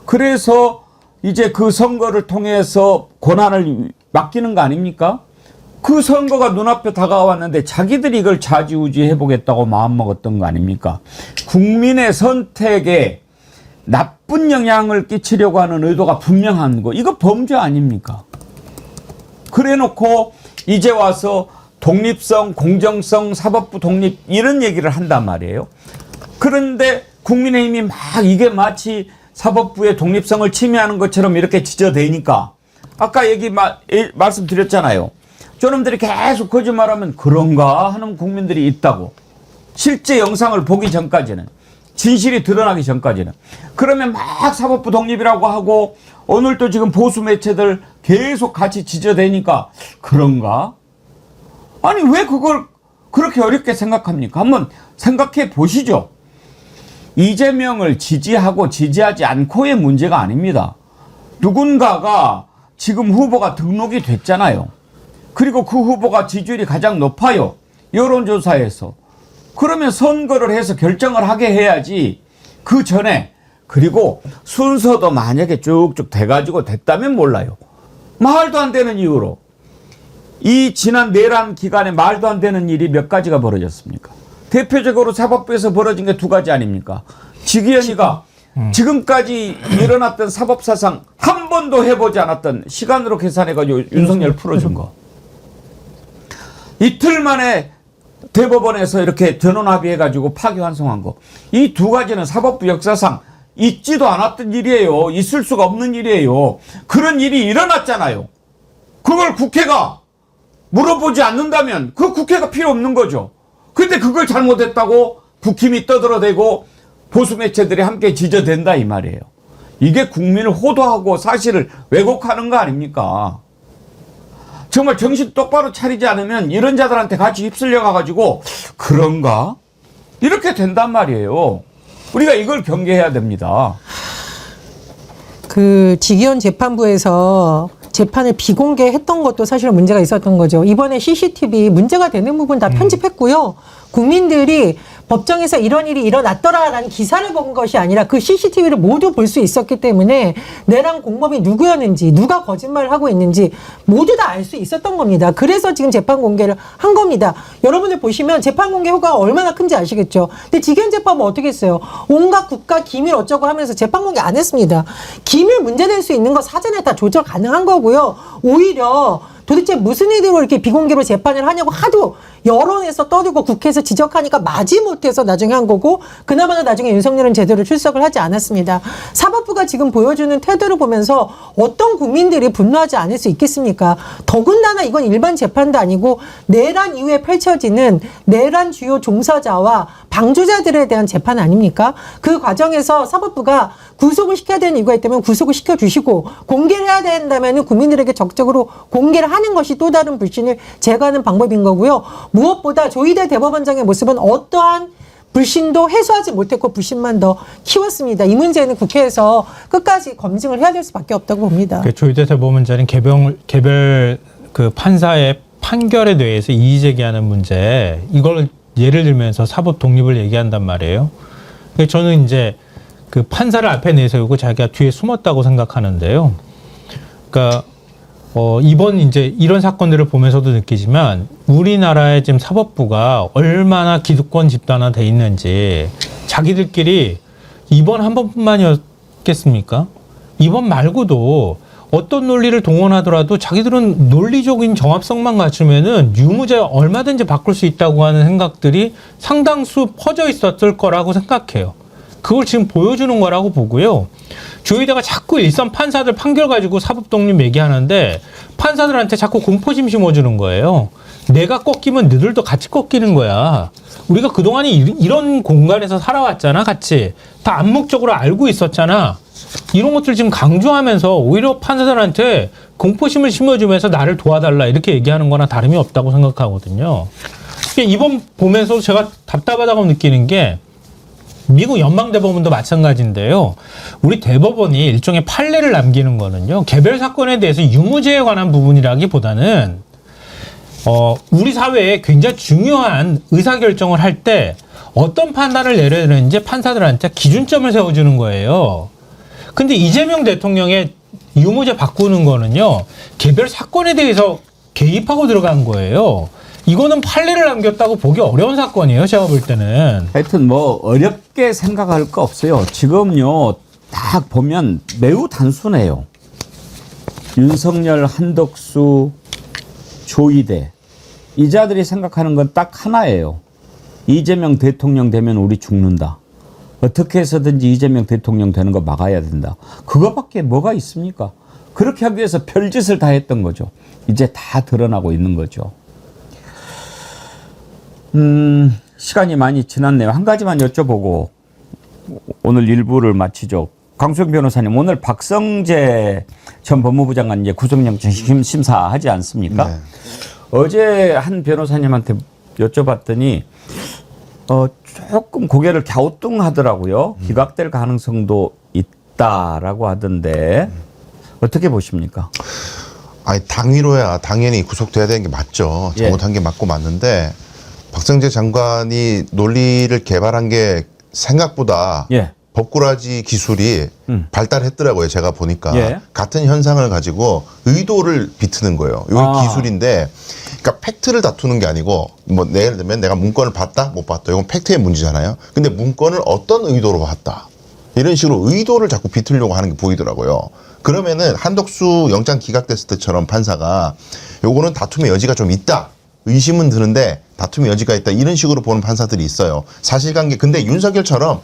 그래서 이제 그 선거를 통해서 권한을 맡기는 거 아닙니까? 그 선거가 눈앞에 다가왔는데 자기들이 이걸 좌지우지 해보겠다고 마음먹었던 거 아닙니까? 국민의 선택에 나쁜 영향을 끼치려고 하는 의도가 분명한 거 이거 범죄 아닙니까? 그래놓고 이제 와서 독립성, 공정성, 사법부 독립 이런 얘기를 한단 말이에요. 그런데 국민의힘이 막 이게 마치 사법부의 독립성을 침해하는 것처럼 이렇게 지저대니까 아까 말씀드렸잖아요. 저놈들이 계속 거짓말하면 그런가 하는 국민들이 있다고. 실제 영상을 보기 전까지는. 진실이 드러나기 전까지는. 그러면 막 사법부 독립이라고 하고 오늘 또 지금 보수 매체들 계속 같이 지저대니까 그런가? 아니 왜 그걸 그렇게 어렵게 생각합니까? 한번 생각해 보시죠. 이재명을 지지하고 지지하지 않고의 문제가 아닙니다. 누군가가 지금 후보가 등록이 됐잖아요. 그리고 그 후보가 지지율이 가장 높아요. 여론조사에서. 그러면 선거를 해서 결정을 하게 해야지 그 전에 그리고 순서도 만약에 쭉쭉 돼가지고 됐다면 몰라요. 말도 안 되는 이유로 이 지난 내란 기간에 말도 안 되는 일이 몇 가지가 벌어졌습니까? 대표적으로 사법부에서 벌어진 게 두 가지 아닙니까? 지기현이가 지금까지 일어났던 사법사상 한 번도 해보지 않았던 시간으로 계산해가지고 윤석열 풀어준 거. 이틀 만에 대법원에서 이렇게 전원 합의해가지고 파기환송한 거. 이 두 가지는 사법부 역사상 있지도 않았던 일이에요. 있을 수가 없는 일이에요. 그런 일이 일어났잖아요. 그걸 국회가 물어보지 않는다면 그 국회가 필요 없는 거죠. 근데 그걸 잘못했다고 국힘이 떠들어대고 보수 매체들이 함께 지저댄다 이 말이에요. 이게 국민을 호도하고 사실을 왜곡하는 거 아닙니까? 정말 정신 똑바로 차리지 않으면 이런 자들한테 같이 휩쓸려 가가지고 그런가? 이렇게 된단 말이에요. 우리가 이걸 경계해야 됩니다. 그 지기현 재판부에서 재판을 비공개했던 것도 사실 문제가 있었던 거죠. 이번에 CCTV 문제가 되는 부분 다 편집했고요. 국민들이 법정에서 이런 일이 일어났더라라는 기사를 본 것이 아니라 그 CCTV를 모두 볼 수 있었기 때문에 내란 공범이 누구였는지, 누가 거짓말을 하고 있는지 모두 다 알 수 있었던 겁니다. 그래서 지금 재판 공개를 한 겁니다. 여러분들 보시면 재판 공개 효과가 얼마나 큰지 아시겠죠? 근데 지기현 재판은 어떻게 했어요? 온갖 국가 기밀 어쩌고 하면서 재판 공개 안 했습니다. 기밀 문제될 수 있는 거 사전에 다 조절 가능한 거고요. 오히려 도대체 무슨 의도로 이렇게 비공개로 재판을 하냐고 하도 여론에서 떠들고 국회에서 지적하니까 마지못해서 나중에 한 거고, 그나마나 나중에 윤석열은 제대로 출석을 하지 않았습니다. 사법부가 지금 보여주는 태도를 보면서 어떤 국민들이 분노하지 않을 수 있겠습니까? 더군다나 이건 일반 재판도 아니고 내란 이후에 펼쳐지는 내란 주요 종사자와 방조자들에 대한 재판 아닙니까? 그 과정에서 사법부가 구속을 시켜야 되는 이유가 있다면 구속을 시켜주시고, 공개를 해야 된다면 국민들에게 적극적으로 공개를 하는 것이 또 다른 불신을 제거하는 방법인 거고요. 무엇보다 조희대 대법원장의 모습은 어떠한 불신도 해소하지 못했고 불신만 더 키웠습니다. 이 문제는 국회에서 끝까지 검증을 해야 될 수밖에 없다고 봅니다. 조희대 대법원장은 개별 그 판사의 판결에 대해서 이의 제기하는 문제, 이걸 예를 들면서 사법 독립을 얘기한단 말이에요. 저는 이제 그 판사를 앞에 내세우고 자기가 뒤에 숨었다고 생각하는데요. 그러니까 이번 이제 이런 사건들을 보면서도 느끼지만 우리나라의 지금 사법부가 얼마나 기득권 집단화돼 있는지, 자기들끼리 이번 한 번뿐만이었겠습니까? 이번 말고도 어떤 논리를 동원하더라도 자기들은 논리적인 정합성만 갖추면은 유무죄 얼마든지 바꿀 수 있다고 하는 생각들이 상당수 퍼져 있었을 거라고 생각해요. 그걸 지금 보여주는 거라고 보고요. 조희대가 자꾸 일선 판사들 판결 가지고 사법 독립 얘기하는데 판사들한테 자꾸 공포심 심어주는 거예요. 내가 꺾이면 너희들도 같이 꺾이는 거야. 우리가 그동안에 이런 공간에서 살아왔잖아, 같이. 다 암묵적으로 알고 있었잖아. 이런 것들 지금 강조하면서 오히려 판사들한테 공포심을 심어주면서 나를 도와달라 이렇게 얘기하는 거나 다름이 없다고 생각하거든요. 이번 보면서 제가 답답하다고 느끼는 게 미국 연방대법원도 마찬가지인데요. 우리 대법원이 일종의 판례를 남기는 거는요, 개별 사건에 대해서 유무죄에 관한 부분이라기보다는 우리 사회에 굉장히 중요한 의사결정을 할 때 어떤 판단을 내려야 되는지 판사들한테 기준점을 세워주는 거예요. 근데 이재명 대통령의 유무죄 바꾸는 거는요, 개별 사건에 대해서 개입하고 들어간 거예요. 이거는 판례를 남겼다고 보기 어려운 사건이에요, 제가 볼 때는. 하여튼 뭐 어렵게 생각할 거 없어요. 지금요 딱 보면 매우 단순해요. 윤석열, 한덕수, 조희대, 이 자들이 생각하는 건 딱 하나예요. 이재명 대통령 되면 우리 죽는다. 어떻게 해서든지 이재명 대통령 되는 거 막아야 된다. 그거밖에 뭐가 있습니까? 그렇게 하기 위해서 별짓을 다 했던 거죠. 이제 다 드러나고 있는 거죠. 시간이 많이 지났네요. 한 가지만 여쭤보고 오늘 일부를 마치죠. 강수영 변호사님, 오늘 박성재 전 법무부 장관 이제 구속영장 심사하지 않습니까? 네. 어제 한 변호사님한테 여쭤봤더니 조금 고개를 갸우뚱하더라고요. 기각될 가능성도 있다라고 하던데 어떻게 보십니까? 아니, 당위로야 당연히 구속돼야 되는 게 맞죠. 잘못한 게 맞고 맞는데 박성재 장관이 논리를 개발한 게 생각보다 법꾸라지 기술이 발달했더라고요. 제가 보니까 예. 같은 현상을 가지고 의도를 비트는 거예요. 이건 기술인데, 그러니까 팩트를 다투는 게 아니고, 뭐 예를 들면 내가 문건을 봤다, 못 봤다. 이건 팩트의 문제잖아요. 근데 문건을 어떤 의도로 봤다. 이런 식으로 의도를 자꾸 비틀려고 하는 게 보이더라고요. 그러면은 한덕수 영장 기각됐을 때처럼 판사가 요거는 다툼의 여지가 좀 있다. 의심은 드는데 다툼의 여지가 있다. 이런 식으로 보는 판사들이 있어요. 사실관계. 근데 윤석열처럼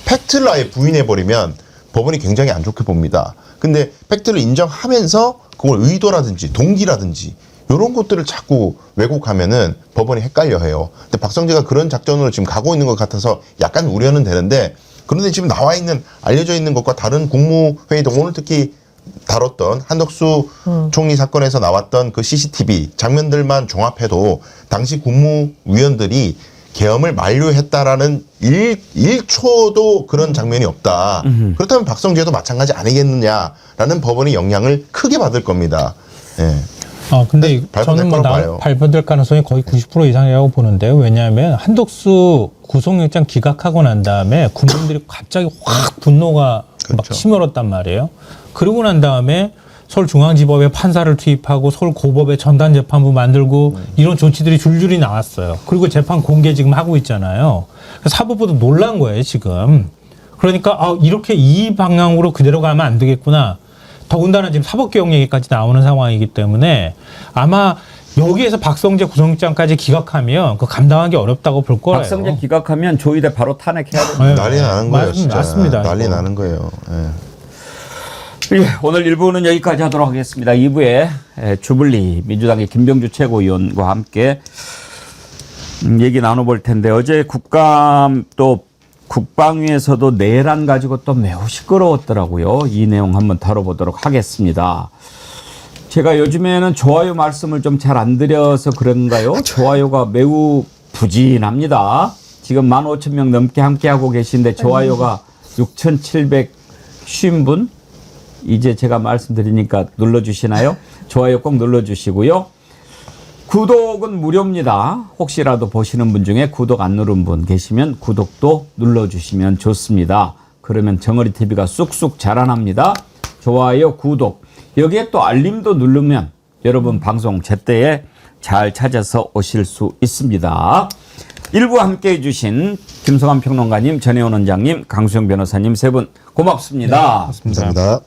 팩트를 아예 부인해버리면 법원이 굉장히 안 좋게 봅니다. 근데 팩트를 인정하면서 그걸 의도라든지 동기라든지 이런 것들을 자꾸 왜곡하면은 법원이 헷갈려해요. 근데 박성재가 그런 작전으로 지금 가고 있는 것 같아서 약간 우려는 되는데, 그런데 지금 나와 있는 알려져 있는 것과 다른 국무회의도 오늘 특히 다뤘던 한덕수 총리 사건에서 나왔던 그 CCTV 장면들만 종합해도 당시 국무위원들이 계엄을 만료했다라는 1초도 그런 장면이 없다. 그렇다면 박성재도 마찬가지 아니겠느냐라는 법원의 영향을 크게 받을 겁니다. 예. 근데 저는 뭐 발표될 가능성이 거의 90% 이상이라고 보는데요. 왜냐하면 한덕수 구속영장 기각하고 난 다음에 국민들이 갑자기 확 분노가 막 치밀었단 말이에요. 그러고 난 다음에 서울중앙지법에 판사를 투입하고 서울고법에 전담재판부 만들고 이런 조치들이 줄줄이 나왔어요. 그리고 재판 공개 지금 하고 있잖아요. 사법부도 놀란 거예요, 지금. 그러니까 이렇게 이 방향으로 그대로 가면 안 되겠구나. 더군다나 지금 사법개혁 얘기까지 나오는 상황이기 때문에 아마 여기에서 박성재 구속영장까지 기각하면 그 감당하기 어렵다고 볼 거예요. 박성재 기각하면 조희대 바로 탄핵해야 됩니다. 난리 나는 거예요, 진짜. 맞습니다. 난리 나는 거예요. 예, 오늘 1부는 여기까지 하도록 하겠습니다. 2부에 주블리 민주당의 김병주 최고위원과 함께 얘기 나눠볼 텐데, 어제 국감 또 국방위에서도 내란 가지고 또 매우 시끄러웠더라고요. 이 내용 한번 다뤄보도록 하겠습니다. 제가 요즘에는 좋아요 말씀을 좀 잘 안 드려서 그런가요? 좋아요가 매우 부진합니다. 지금 15,000명 넘게 함께하고 계신데 좋아요가 6,750분? 이제 제가 말씀드리니까 눌러주시나요? 좋아요 꼭 눌러주시고요. 구독은 무료입니다. 혹시라도 보시는 분 중에 구독 안 누른 분 계시면 구독도 눌러주시면 좋습니다. 그러면 정어리TV가 쑥쑥 자라납니다. 좋아요, 구독. 여기에 또 알림도 누르면 여러분 방송 제때에 잘 찾아서 오실 수 있습니다. 일부 함께해 주신 김성환 평론가님, 전혜원 원장님, 강수영 변호사님 세 분 고맙습니다. 네, 고맙습니다. 감사합니다.